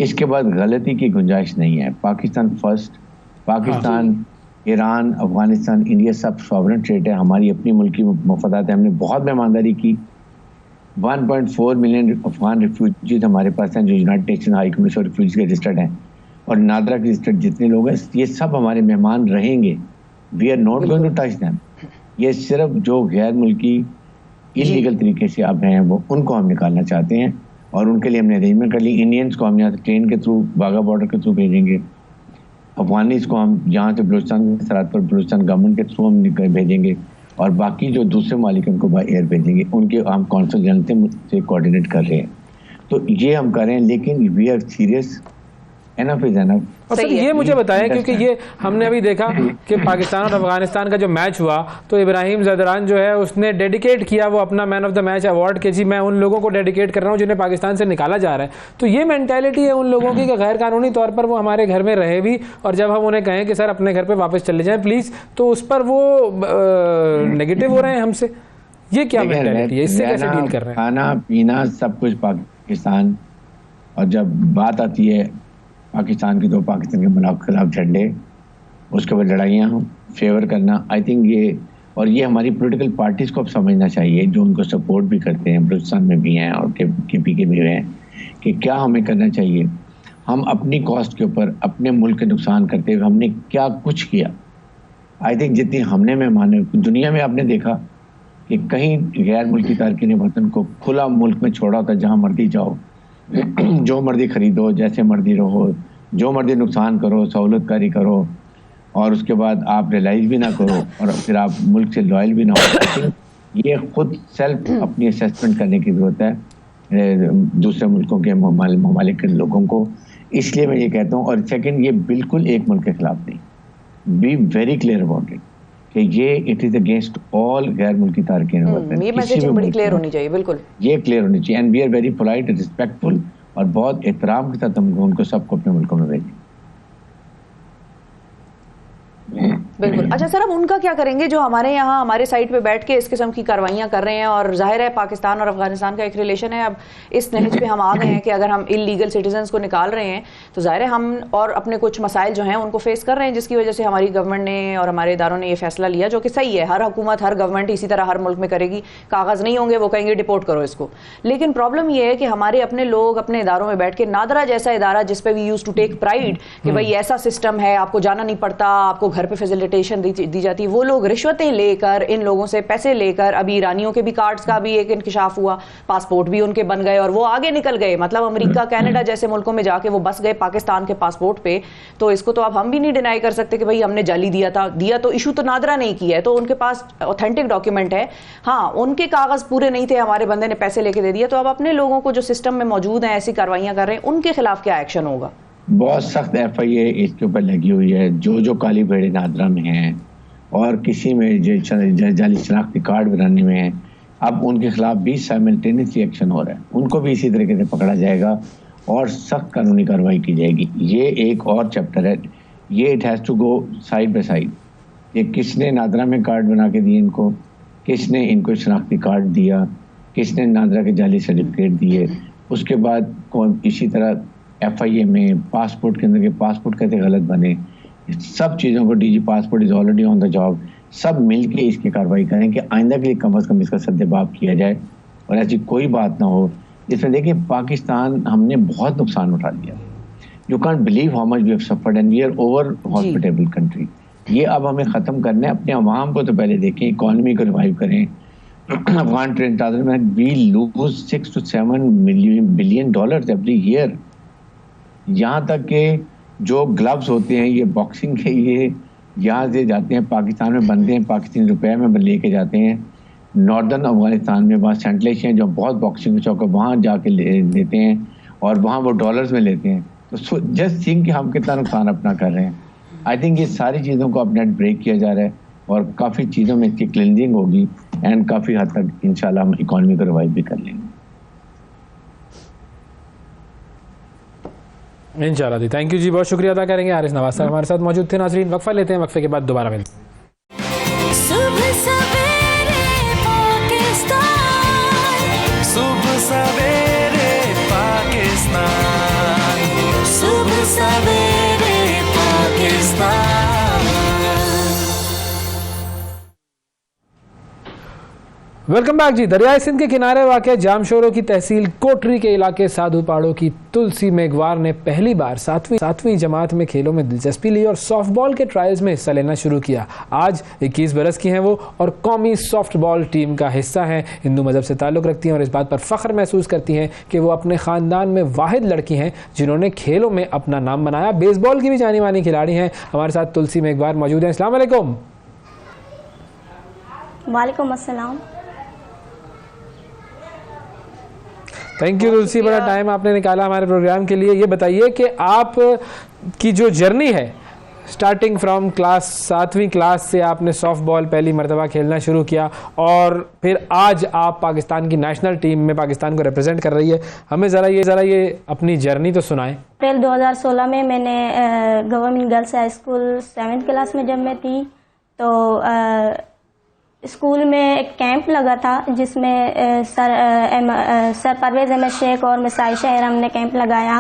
इसके बाद गलती की गुंजाइश नहीं है। Pakistan first, Pakistan, Iran, Afghanistan, India सब सॉवरेन स्टेट है, हमारी अपनी मुल्की मफादात है। हमने बहुत मेहमानदारी की। 1.4 मिलियन अफगान रिफ्यूजीज हमारे पास हैं जो United nation high commission for refugees के रजिस्टर्ड हैं, और नादरा के रजिस्टर्ड जितने लोग हैं ये सब हमारे मेहमान रहेंगे। We are not going to touch them. ये सिर्फ जो गैर मुल्की इलीगल तरीके से अब हैं वो उनको हम निकालना चाहते हैं, और उनके लिए हमने अरेंजमेंट कर ली। इंडियंस को हम यहाँ से ट्रेन के थ्रू वाघा बॉर्डर के थ्रू भेजेंगे, अफगानीज को हम यहाँ से बलूचिस्तान सरहद पर बलूचिस्तान गवर्नमेंट के थ्रू हम भेजेंगे, और बाकी जो दूसरे मालिक उनको बाय एयर भेजेंगे। उनके हम कौंसल जनरल से कोऑर्डिनेट कर रहे हैं। तो ये हम कर रहे हैं, लेकिन we are serious, enough is enough. और सर ये मुझे बताएं, क्योंकि ये हमने अभी देखा कि पाकिस्तान और अफगानिस्तान का जो मैच हुआ तो इब्राहिम ज़दरान जो है उसने डेडिकेट किया वो अपना man of the match award के जी मैं उन लोगों को डेडिकेट कर रहा हूँ जिन्हें पाकिस्तान से निकाला जा रहा है। तो ये मेंटालिटी है उन लोगों की कि गैर कानूनी तौर पर वो हमारे घर में रहे भी, और जब हम उन्हें कहें कि सर अपने घर पर वापस चले जाएँ प्लीज़, तो उस पर वो नेगेटिव हो रहे हैं हमसे। ये क्या मेंटालिटी है, इससे कैसे डील कर रहे हैं? खाना पीना सब कुछ पाकिस्तान, और जब बात आती है पाकिस्तान की तो पाकिस्तान के खिलाफ झंडे, उसके बाद लड़ाइयाँ फेवर करना, आई थिंक ये, और ये हमारी पॉलिटिकल पार्टीज़ को अब समझना चाहिए जो उनको सपोर्ट भी करते हैं, बलूचिस्तान में भी हैं और KP के भी हैं, कि क्या हमें करना चाहिए। हम अपनी कॉस्ट के ऊपर अपने मुल्क के नुकसान करते हुए हमने क्या कुछ किया। आई थिंक जितनी हमने मेहमान, दुनिया में आपने देखा कि कहीं गैर मुल्की तारकीन वतन को खुला मुल्क में छोड़ा होता, जहाँ मर्जी जाओ, जो मर्जी खरीदो, जैसे मर्जी रहो, जो मर्जी नुकसान करो, सहूलतकारी करो, और उसके बाद आप रियलाइज भी ना करो और फिर आप मुल्क से लॉयल भी ना हो। ये खुद सेल्फ अपनी असेसमेंट करने की जरूरत है दूसरे मुल्कों के ममालिक के लोगों को। इसलिए मैं ये कहता हूँ। और सेकंड, ये बिल्कुल एक मुल्क के खिलाफ नहीं, be very clear about it कि ये इट इज अगेंस्ट ऑल गैर मुल्की तारकीन वतन। ये मैसेज बड़ी क्लियर होनी चाहिए, बिल्कुल ये क्लियर होनी चाहिए। And we are very polite, respectful और बहुत एहतराम के साथ हम उनको सबको अपने मुल्कों में भेजें। बिल्कुल। अच्छा सर, अब उनका क्या करेंगे जो हमारे यहाँ हमारे साइड पे बैठ के इस किस्म की कार्रवाइयां कर रहे हैं? और जाहिर है पाकिस्तान और अफगानिस्तान का एक रिलेशन है। अब इस नहज पे हम आ गए हैं कि अगर हम इलीगल सिटीजन्स को निकाल रहे हैं तो जाहिर है हम और अपने कुछ मसाइल जो हैं उनको फेस कर रहे हैं, जिसकी वजह से हमारी गवर्नमेंट ने और हमारे इदारों ने ये फैसला लिया, जो कि सही है। हर हुकूमत, हर गवर्नमेंट इसी तरह हर मुल्क में करेगी। कागज नहीं होंगे, वो कहेंगे डिपोर्ट करो इसको। लेकिन प्रॉब्लम ये है कि हमारे अपने लोग अपने इदारों में बैठ के, नादरा जैसा इदारा जिसपे we use to take pride कि भाई ऐसा सिस्टम है, आपको जाना नहीं पड़ता, आपको घर पे फैसिलिटेशन दी जाती है, वो लोग रिश्वतें लेकर इन लोगों से पैसे लेकर, अभी ईरानियों के भी कार्ड्स का भी एक इंकिशाफ हुआ, पासपोर्ट भी उनके बन गए और वो आगे निकल गए। मतलब अमेरिका, कनाडा जैसे मुल्कों में जाके वो बस गए पाकिस्तान के पासपोर्ट पे। तो इसको तो अब हम भी नहीं डिनाई कर सकते कि भाई हमने जाली दिया था। दिया तो इशू तो नादरा नहीं किया है, तो उनके पास ऑथेंटिक डॉक्यूमेंट है। हाँ, उनके कागज पूरे नहीं थे, हमारे बंदे ने पैसे लेके दे दिया। तो अब अपने लोगों को जो सिस्टम में मौजूद है, ऐसी कार्रवाइयां कर रहे हैं, उनके खिलाफ क्या एक्शन होगा? बहुत सख्त FIA इसके ऊपर लगी हुई है। जो काली भेड़े नादरा में हैं और किसी में जाली शनाख्ती कार्ड बनाने में है, अब उनके खिलाफ भी साइमल्टेनियसली एक्शन हो रहा है। उनको भी इसी तरीके से पकड़ा जाएगा और सख्त कानूनी कार्रवाई की जाएगी। ये एक और चैप्टर है, ये it has to go side by side. ये किसने नादरा में कार्ड बना के दिए इनको, किसने इनको शनाख्ती कार्ड दिया, किसने नादरा के जाली सर्टिफिकेट दिए, उसके बाद कौन इसी तरह FIA में पासपोर्ट के अंदर के पासपोर्ट कैसे गलत बने, सब चीज़ों को DG passport is already on the job, सब मिलके इसकी कार्रवाई करें कि आइंदा के लिए कम से कम इसका सद्देबाब किया जाए और ऐसी कोई बात ना हो। इसमें देखिए पाकिस्तान हमने बहुत नुकसान उठा लिया। You can't believe how much we have suffered and we are over hospitable country. ये अब हमें ख़त्म करना है। अपने अवाम को तो पहले देखें, इकॉनमी को रिवाइव करें। अफगान ट्रेड में we lose 6 to 7 billion dollars every year. यहाँ तक कि जो ग्लव्स होते हैं, ये बॉक्सिंग के, ये यहाँ से जाते हैं पाकिस्तान में बनते हैं, पाकिस्तानी रुपए में लेके जाते हैं नॉर्दर्न अफगानिस्तान में। वहाँ सेंटलेश हैं जो बहुत बॉक्सिंग के शौक है, वहाँ जाके लेते हैं और वहाँ वो डॉलर्स में लेते हैं। तो जस्ट थिंक कि हम कितना नुकसान अपना कर रहे हैं। आई थिंक ये सारी चीज़ों को अपने ब्रेक किया जा रहा है और काफ़ी चीज़ों में इसकी क्लिनजिंग होगी एंड काफ़ी हद तक इंशाल्लाह हम इकॉनमी को रिवाइव भी कर लेंगे इंशाल्लाह जी। थैंक यू जी, बहुत शुक्रिया अदा करेंगे। हारिस नवाज साहब हमारे साथ मौजूद थे। नाजरीन, वक्फा लेते हैं, वक्फे के बाद दोबारा मिलते हैं। सुबह सवेरे पाकिस्तान, सुबह सवेरे पाकिस्तान, सुबह सवेरे पाकिस्तान। वेलकम बैक जी। दरियाई सिंध के किनारे वाक़ जामशोरों की तहसील कोटरी के इलाके साधु पाड़ों की तुलसी मेघवार ने पहली बार सातवीं जमात में खेलों में दिलचस्पी ली और सॉफ्टबॉल के ट्रायल्स में हिस्सा लेना शुरू किया। आज 21 बरस की हैं वो और कौमी सॉफ्टबॉल टीम का हिस्सा हैं। हिंदू मजहब से ताल्लुक़ रखती हैं और इस बात पर फ़ख्र महसूस करती हैं कि वो अपने ख़ानदान में वाहिद लड़की हैं जिन्होंने खेलों में अपना नाम बनाया। बेसबॉल की भी जानी मानी खिलाड़ी हैं। हमारे साथ तुलसी मेघवार मौजूद हैं। अस्सलाम वालेकुम। वालेकुम अस्सलाम। थैंक यू तुलसी, बड़ा टाइम आपने निकाला हमारे प्रोग्राम के लिए। ये बताइए कि आप की जो जर्नी है, स्टार्टिंग फ्रॉम क्लास 7वीं क्लास से आपने सॉफ्ट बॉल पहली मरतबा खेलना शुरू किया और फिर आज आप पाकिस्तान की नेशनल टीम में पाकिस्तान को रिप्रेजेंट कर रही है। हमें ज़रा ये अपनी जर्नी तो सुनाएं। अप्रैल 2016 में मैंने government girls high school 7th class में जब मैं थी तो स्कूल में एक कैंप लगा था जिसमें सर परवेज़ अहमद शेख और मिस आयशा एहरम ने कैंप लगाया।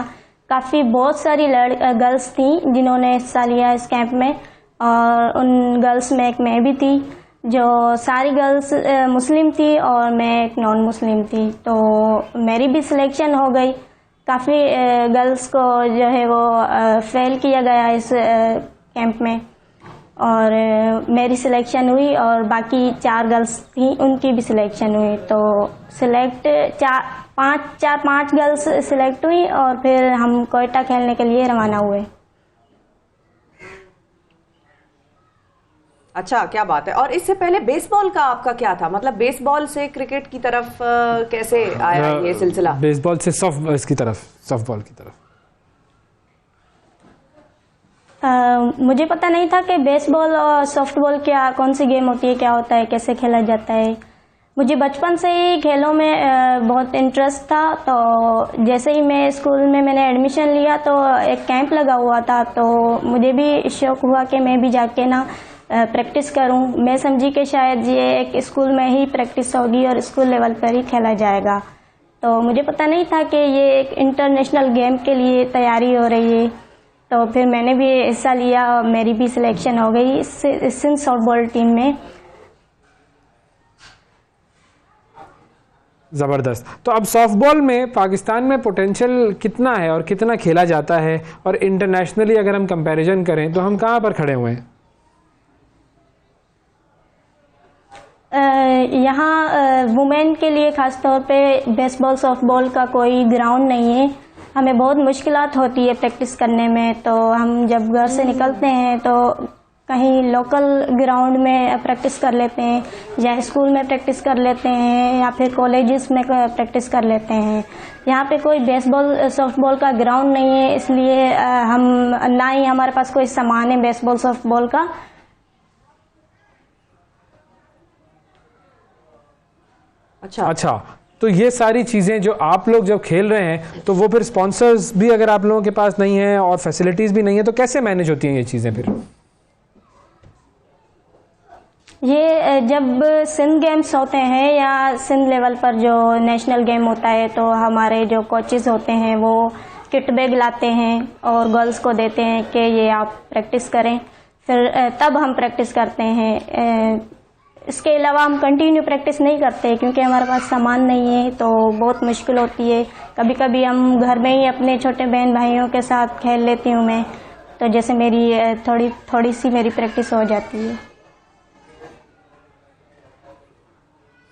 काफ़ी बहुत सारी गर्ल्स थी जिन्होंने हिस्सा लिया इस कैंप में और उन गर्ल्स में एक मैं भी थी। जो सारी गर्ल्स मुस्लिम थी और मैं एक नॉन मुस्लिम थी, तो मेरी भी सिलेक्शन हो गई। काफ़ी गर्ल्स को जो है वो फेल किया गया इस कैंप में और मेरी सिलेक्शन हुई और बाकी 4 गर्ल्स थी उनकी भी सिलेक्शन हुई। तो सिलेक्ट 5 गर्ल्स सिलेक्ट हुई और फिर हम कोयटा खेलने के लिए रवाना हुए। अच्छा, क्या बात है। और इससे पहले बेसबॉल का आपका क्या था, मतलब बेसबॉल से क्रिकेट की तरफ कैसे आया ये सिलसिला? बेसबॉल से सॉफ्टबॉल की तरफ मुझे पता नहीं था कि बेसबॉल और सॉफ्टबॉल क्या कौन सी गेम होती है, क्या होता है, कैसे खेला जाता है। मुझे बचपन से ही खेलों में बहुत इंटरेस्ट था। तो जैसे ही मैं स्कूल में मैंने एडमिशन लिया तो एक कैंप लगा हुआ था, तो मुझे भी शौक हुआ कि मैं भी जाके ना प्रैक्टिस करूं। मैं समझी कि शायद ये एक स्कूल में ही प्रैक्टिस होगी और स्कूल लेवल पर ही खेला जाएगा। तो मुझे पता नहीं था कि ये एक इंटरनेशनल गेम के लिए तैयारी हो रही है। तो फिर मैंने भी हिस्सा लिया और मेरी भी सिलेक्शन हो गई सिंध सॉफ्टबॉल टीम में। ज़बरदस्त। तो अब सॉफ्टबॉल में पाकिस्तान में पोटेंशियल कितना है और कितना खेला जाता है, और इंटरनेशनली अगर हम कंपैरिजन करें तो हम कहाँ पर खड़े हुए हैं? यहाँ वुमेन के लिए खास तौर पे बेसबॉल सॉफ्टबॉल का कोई ग्राउंड नहीं है। हमें बहुत मुश्किलात होती है प्रैक्टिस करने में। तो हम जब घर से निकलते हैं तो कहीं लोकल ग्राउंड में प्रैक्टिस कर लेते हैं, या स्कूल में प्रैक्टिस कर लेते हैं, या फिर कॉलेजेस में प्रैक्टिस कर लेते हैं। यहाँ पे कोई बेसबॉल सॉफ्टबॉल का ग्राउंड नहीं है, इसलिए हम ना ही हमारे पास कोई सामान है बेसबॉल सॉफ्टबॉल का। अच्छा, तो ये सारी चीज़ें जो आप लोग जब खेल रहे हैं तो वो फिर स्पॉन्सर्स भी अगर आप लोगों के पास नहीं है और फैसिलिटीज़ भी नहीं है तो कैसे मैनेज होती हैं ये चीज़ें फिर? ये जब सिंध गेम्स होते हैं या सिंध लेवल पर जो नेशनल गेम होता है तो हमारे जो कोचेस होते हैं वो किट बैग लाते हैं और गर्ल्स को देते हैं कि ये आप प्रैक्टिस करें, फिर तब हम प्रैक्टिस करते हैं। इसके अलावा हम कंटिन्यू प्रैक्टिस नहीं करते क्योंकि हमारे पास सामान नहीं है, तो बहुत मुश्किल होती है। कभी कभी हम घर में ही अपने छोटे बहन भाइयों के साथ खेल लेती हूँ मैं, तो जैसे मेरी थोड़ी सी मेरी प्रैक्टिस हो जाती है।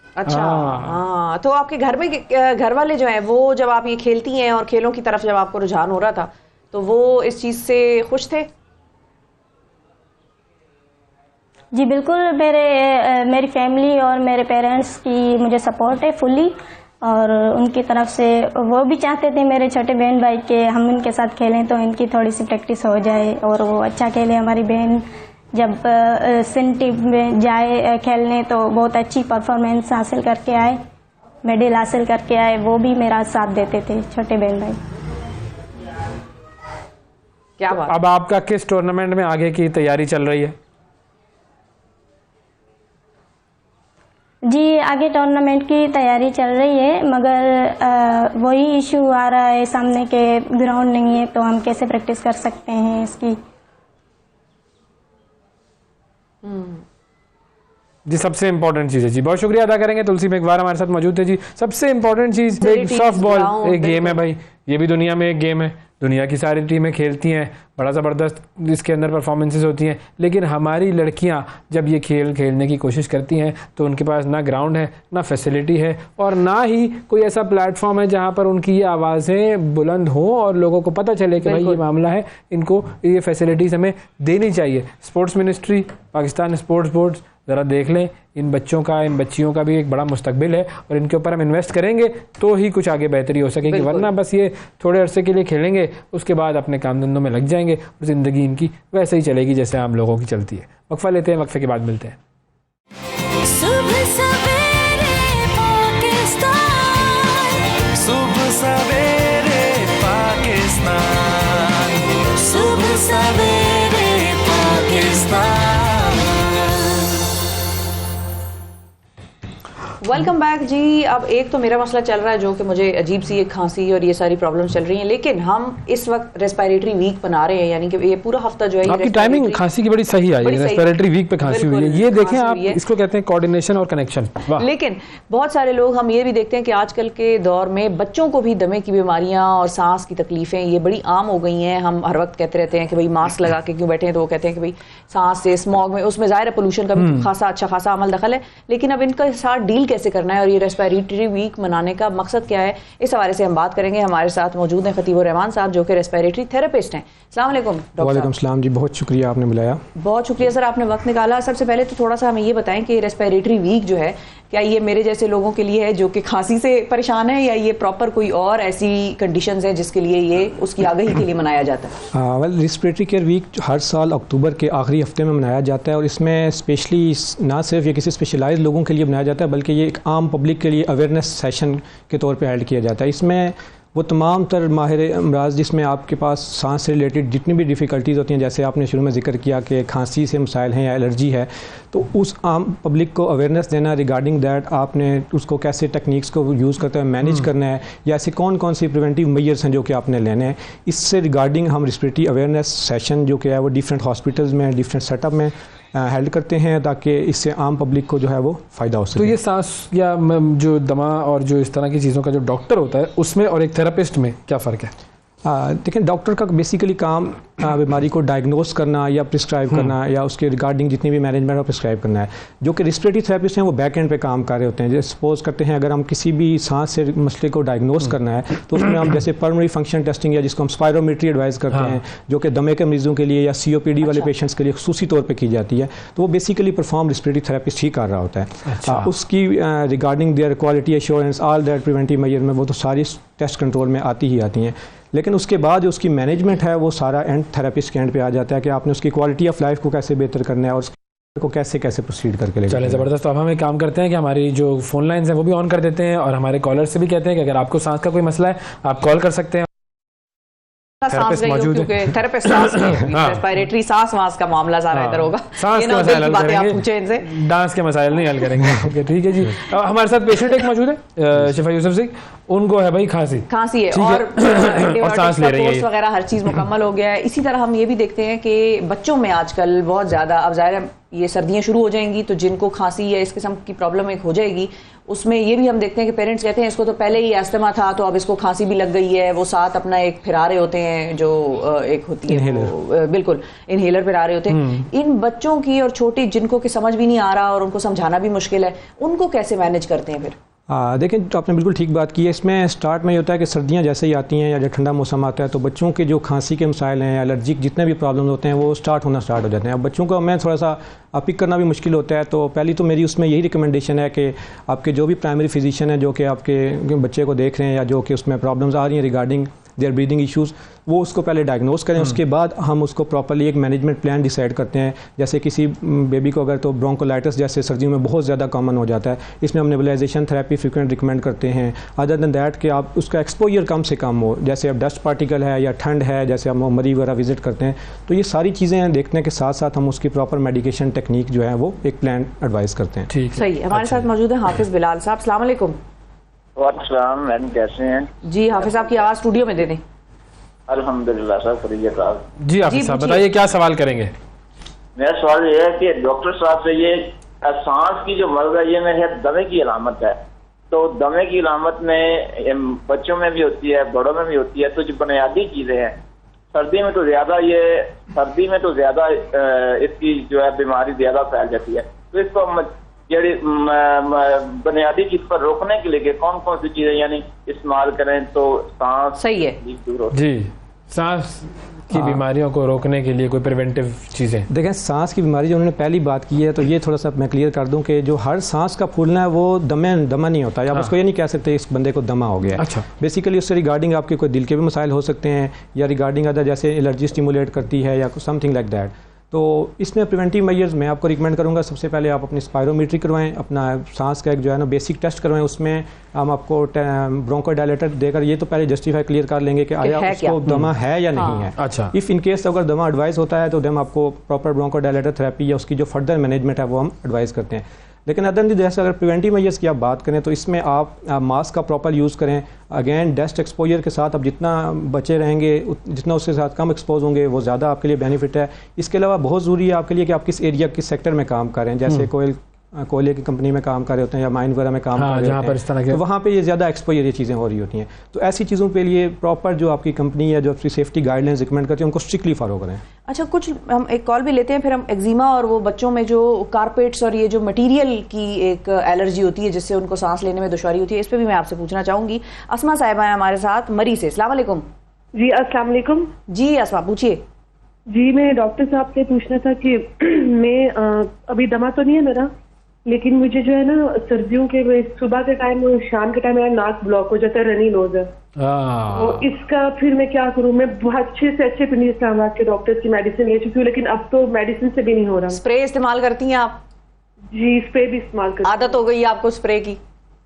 अच्छा, हाँ। तो आपके घर में घर वाले जो हैं वो जब आप ये खेलती हैं और खेलों की तरफ जब आपको रुझान हो रहा था तो वो इस चीज़ से खुश थे? जी बिल्कुल, मेरी फैमिली और मेरे पेरेंट्स की मुझे सपोर्ट है फुल्ली, और उनकी तरफ से वो भी चाहते थे मेरे छोटे बहन भाई के हम उनके साथ खेलें तो इनकी थोड़ी सी प्रैक्टिस हो जाए और वो अच्छा खेले। हमारी बहन जब सिंध टीम में जाए खेलने तो बहुत अच्छी परफॉर्मेंस हासिल करके आए, मेडल हासिल करके आए, वो भी मेरा साथ देते थे छोटे बहन भाई। क्या बात। अब आपका किस टूर्नामेंट में आगे की तैयारी चल रही है? जी आगे टूर्नामेंट की तैयारी चल रही है, मगर वही इशू आ रहा है सामने के ग्राउंड नहीं है, तो हम कैसे प्रैक्टिस कर सकते हैं इसकी। जी सबसे इम्पोर्टेंट चीज़ है जी, बहुत शुक्रिया अदा करेंगे तुलसी मेघवार हमारे साथ मौजूद थे जी। सबसे इम्पोर्टेंट चीज़ सॉफ्टबॉल एक गेम है भाई, ये भी दुनिया में एक गेम है, दुनिया की सारी टीमें खेलती हैं, बड़ा ज़बरदस्त इसके अंदर परफॉर्मेंसेस होती हैं, लेकिन हमारी लड़कियां जब ये खेल खेलने की कोशिश करती हैं तो उनके पास ना ग्राउंड है, ना फैसिलिटी है, और ना ही कोई ऐसा प्लेटफॉर्म है जहां पर उनकी ये आवाज़ें बुलंद हों और लोगों को पता चले कि भाई ये मामला है, इनको ये फैसिलिटीज़ हमें देनी चाहिए। Sports ministry, Pakistan sports board ज़रा देख लें, इन बच्चों का, इन बच्चियों का भी एक बड़ा मुस्तकबिल है और इनके ऊपर हम इन्वेस्ट करेंगे तो ही कुछ आगे बेहतरी हो सकेगी, वरना बस ये थोड़े अरसे के लिए खेलेंगे उसके बाद अपने काम धंधों में लग जाएंगे और ज़िंदगी इनकी वैसे ही चलेगी जैसे आम लोगों की चलती है। वक्फा लेते हैं, वक्फे के बाद मिलते हैं। सुबह सवेरे पाकिस्तान, सुबह सवेरे पाकिस्तान, सुबह सवेरे पाकिस्तान। वेलकम बैक जी। अब एक तो मेरा मसला चल रहा है जो कि मुझे अजीब सी एक खांसी और ये सारी प्रॉब्लम्स चल रही हैं, लेकिन हम इस वक्त रेस्पिरेटरी वीक बना रहे हैं, यानी कि ये पूरा हफ्ता जो है आपकी टाइमिंग खांसी की बड़ी सही आई है, रेस्पिरेटरी वीक पे खांसी हुई है, ये देखें आप, इसको कहते हैं कोऑर्डिनेशन और कनेक्शन। लेकिन बहुत सारे लोग हम ये भी देखते हैं कि आजकल के दौर में बच्चों को भी दमे की बीमारियां और सांस की तकलीफें ये बड़ी आम हो गई हैं। हम हर वक्त कहते रहते हैं कि भाई मास्क लगा के क्यों बैठे हैं, तो वो कहते हैं कि भाई सांस से, स्मॉग में, उसमें ज़ाहिर है पोल्यूशन का भी खासा अच्छा खासा अमल दखल है, लेकिन अब इनका साथ डील कैसे करना है और ये रेस्पिरेटरी वीक मनाने का मकसद क्या है, इस हवाले से हम बात करेंगे। हमारे साथ मौजूद हैं खतीबुर रहमान साहब जो कि रेस्पिरेटरी थेरेपिस्ट हैं। अस्सलाम वालेकुम डॉक्टर। वालेकुम सलाम जी, बहुत शुक्रिया आपने बुलाया। बहुत शुक्रिया सर, आपने वक्त निकाला। सबसे पहले तो थोड़ा सा हमें ये बताएं कि रेस्पिरेटरी वीक जो है, क्या ये मेरे जैसे लोगों के लिए है जो कि खांसी से परेशान है, या ये प्रॉपर कोई और ऐसी कंडीशंस है जिसके लिए ये उसकी आगाही के लिए मनाया जाता है? वेल, रेस्पिरेटरी केयर वीक हर साल अक्टूबर के आखिरी हफ्ते में मनाया जाता है और इसमें स्पेशली ना सिर्फ ये किसी स्पेशलाइज लोगों के लिए मनाया जाता है बल्कि ये एक आम पब्लिक के लिए अवेयरनेस सेशन के तौर पे हेल्ड किया जाता है। इसमें वो तमाम तर माहिर अमराज जिसमें आपके पास सांस से रिलेटेड जितनी भी डिफ़िकल्टीज़ होती हैं, जैसे आपने शुरू में जिक्र किया कि खांसी से मसाइल हैं या एलर्जी है, तो उस आम पब्लिक को अवेयरनेस देना रिगार्डिंग दैट आपने उसको कैसे टेक्निक्स को यूज़ करते हुए मैनेज करना है, या ऐसे कौन कौन सी प्रिवेंटिव मेजर्स हैं जो कि आपने लेने हैं, इससे रिगार्डिंग हम रेस्पिरेटरी अवेयरनेस सेशन जो कि है वो डिफरेंट हॉस्पिटल्स में डिफरेंट सेटअप में हेल्ड करते हैं ताकि इससे आम पब्लिक को जो है वो फ़ायदा हो सके। तो ये सांस या जो दमा और जो इस तरह की चीज़ों का जो डॉक्टर होता है उसमें और एक थेरेपिस्ट में क्या फ़र्क है? देखिए, डॉक्टर का बेसिकली काम बीमारी को डायग्नोस करना या प्रिस्क्राइब करना या उसके रिगार्डिंग जितनी भी मैनेजमेंट है प्रिस्क्राइब करना है। जो कि रेस्पिरेटरी थेरेपिस्ट हैं वो बैक एंड पे काम कर रहे होते हैं। जैसे सपोज करते हैं अगर हम किसी भी सांस से मसले को डायग्नोस करना है तो उसमें हम जैसे पल्मोनरी फंक्शन टेस्टिंग या जिसको हम स्पायरोमेट्री एडवाइस करते हैं, जो कि दमे के मरीजों के लिए या COPD वाले पेशेंट्स के लिए खुसूसी तौर पर की जाती है, तो वो बेसिकली परफॉर्म रेस्पिरेटरी थेरेपिस्ट ही कर रहा होता है। उसकी regarding their quality assurance all that preventive measure में वो तो सारी टेस्ट कंट्रोल में आती ही आती हैं। लेकिन उसके बाद जो उसकी मैनेजमेंट है वो सारा एंड थेरेपिस्ट के एंड पे आ जाता है कि आपने उसकी क्वालिटी ऑफ लाइफ को कैसे बेहतर करना है और उसको कैसे कैसे प्रोसीड करके ले। चलें, ज़बरदस्त। तो अब हम एक काम करते हैं कि हमारी जो फ़ोन लाइन्स हैं वो भी ऑन कर देते हैं और हमारे कॉलर से भी कहते हैं कि अगर आपको सांस का कोई मसला है आप कॉल कर सकते हैं। थेरेपिस्ट मौजूद है, थेरेपिस्ट सांस रेस्पिरेटरी सांस वास का मामला सारा इधर होगा। सांस के मसाइल हल करेंगे, पूछे इनसे डांस के मसाइल नहीं हल करेंगे। ओके, ठीक है जी। हमारे साथ पेशेंट एक मौजूद है, शिफा यूसुफ सिंह, उनको है भाई खांसी है और सांस ले रही है वगैरह, हर चीज मुकम्मल हो गया है। इसी तरह हम ये भी देखते हैं कि बच्चों में आजकल बहुत ज्यादा, अब जाहिर है ये सर्दियां शुरू हो जाएंगी तो जिनको खांसी या इस किस्म की प्रॉब्लम एक हो जाएगी, उसमें ये भी हम देखते हैं कि पेरेंट्स कहते हैं इसको तो पहले ही अस्थमा था तो अब इसको खांसी भी लग गई है। वो साथ अपना एक फिरा रहे होते हैं जो एक होती है बिल्कुल इनहेलर फिरा रहे होते हैं। इन बच्चों की और छोटी जिनको कि समझ भी नहीं आ रहा और उनको समझाना भी मुश्किल है, उनको कैसे मैनेज करते हैं फिर? देखें, तो आपने बिल्कुल ठीक बात की है। इसमें स्टार्ट में ये होता है कि सर्दियां जैसे ही आती हैं या जब ठंडा मौसम आता है तो बच्चों के जो खांसी के मसाइल हैं, एलर्जिक जितने भी प्रॉब्लम होते हैं वो स्टार्ट हो जाते हैं। अब बच्चों को मैं थोड़ा सा पिक करना भी मुश्किल होता है, तो पहली तो मेरी उसमें यही रिकमेंडेशन है कि आपके जो भी प्राइमरी फिजिशियन है जो कि आपके बच्चे को देख रहे हैं या जो कि उसमें प्रॉब्लम्स आ रही हैं रिगार्डिंग देयर ब्रीदिंग इश्यूज़, वो उसको पहले डायग्नोस करें। उसके बाद हम उसको प्रॉपर्ली एक मैनेजमेंट प्लान डिसाइड करते हैं। जैसे किसी बेबी को अगर तो ब्रोंकोलाइटिस जैसे सर्दियों में बहुत ज़्यादा कॉमन हो जाता है, इसमें हम नेबुलाइजेशन थेरेपी फ्रीक्वेंट रिकमेंड करते हैं। अदर दैन दैट कि आप उसका एक्सपोजर कम से कम हो, जैसे अब डस्ट पार्टिकल है या ठंड है, जैसे हम मरी वगैरह विजिट करते हैं, तो ये सारी चीज़ें देखने के साथ साथ हम उसकी प्रॉपर मेडिकेशन टेक्निक जो है वो एक प्लान एडवाइस करते हैं। ठीक, सही। हमारे साथ मौजूद है हाफिज बिलाल साहब। अस्सलाम वालेकुम। वालेकुम, मैडम कैसे हैं? जी हाफिज साहब की आवाज़ स्टूडियो में दे दें। अल्हम्दुलिल्लाह सर, खैरियत साहब। जी हाफिज साहब बताइए क्या सवाल करेंगे? मेरा सवाल ये है कि डॉक्टर साहब से ये सांस की जो मर्ज है ये मेरे दमे की अलामत है, तो दमे की अलामत में बच्चों में भी होती है बड़ों में भी होती है, तो जो बुनियादी चीजें हैं सर्दी में तो ज्यादा इसकी जो है बीमारी ज्यादा फैल जाती है, तो इसको बुनियादी चीज पर रोकने के लिए कौन कौन सी चीजें यानी इस्तेमाल करें तो सांस सही है? जी, सांस की बीमारियों को रोकने के लिए कोई प्रिवेंटिव चीज़ें? देखें, सांस की बीमारी जो उन्होंने पहली बात की है तो ये थोड़ा सा मैं क्लियर कर दूं कि जो हर सांस का फूलना है वो दमा नहीं होता, या उसको ये नहीं कह सकते इस बंदे को दमा हो गया। अच्छा। बेसिकली उससे रिगार्डिंग आपके कोई दिल के भी मसाइल हो सकते हैं या रिगार्डिंग अदर जैसे एलर्जी स्टिमुलेट करती है या समथिंग लाइक दैट। तो इसमें प्रिवेंटिव मेजर्स मैं आपको रिकमेंड करूंगा, सबसे पहले आप अपनी स्पायरोमेट्री करवाएं, अपना सांस का एक जो है ना बेसिक टेस्ट करवाएं। उसमें हम आपको ब्रोंकोडायलेटर देकर ये तो पहले जस्टिफाई क्लियर कर लेंगे कि आया उसको दमा है या नहीं है। अच्छा। इफ़ इन केस अगर दमा एडवाइस होता है तो हम आपको प्रॉपर ब्रोंकोडायलेटर थेरेपी या उसकी जो फर्दर मैनेजमेंट है वो हम एडवाइस करते हैं। लेकिन अदर दिन जैसे अगर प्रिवेंटिव मेजर्स की आप बात करें तो इसमें आप मास्क का प्रॉपर यूज़ करें। अगेन डस्ट एक्सपोजर के साथ आप जितना बचे रहेंगे जितना उसके साथ कम एक्सपोज होंगे वो ज़्यादा आपके लिए बेनिफिट है। इसके अलावा बहुत ज़रूरी है आपके लिए कि आप किस एरिया किस सेक्टर में काम कर रहे हैं। जैसे कोई कोयले की कंपनी में काम कर रहे होते हैं या माइन वगैरह में काम कर रहे होते हैं, इस तरह के तो वहाँ पे ये ज़्यादा एक्सपोजर ये चीज़ें हो रही होती हैं। तो ऐसी चीज़ों के लिए प्रॉपर जो आपकी कंपनी है जो आपकी सेफ्टी गाइडलाइंस रिकमेंड करती है उनको स्ट्रिक्टली फॉलो करें। अच्छा, कुछ हम एक कॉल भी लेते हैं, फिर हम एक्जिमा और वो बच्चों में जो कारपेट्स और ये जो मटेरियल की एक एलर्जी होती है जिससे उनको सांस लेने में दुश्वारी होती है, इस पर भी मैं आपसे पूछना चाहूंगी। अस्मा साहिबा है हमारे साथ मरी से। अस्सलाम वालेकुम। जी अस्सलाम वालेकुम। जी अस्मा पूछिए। जी मैं डॉक्टर साहब से पूछना था कि मैं अभी दमा तो नहीं है मेरा, लेकिन मुझे जो है ना सर्दियों के सुबह के टाइम और शाम के टाइम मेरा नाक ब्लॉक हो जाता है, रनी नोज है। तो इसका फिर मैं क्या करूं? मैं बहुत अच्छे से अच्छे पिंडी इस्लामाबाद के डॉक्टर की मेडिसिन ले चुकी हूँ, लेकिन अब तो मेडिसिन से भी नहीं हो रहा। स्प्रे इस्तेमाल करती हैं आप? जी स्प्रे भी इस्तेमाल करती हूँ। आदत हो गई आपको स्प्रे की?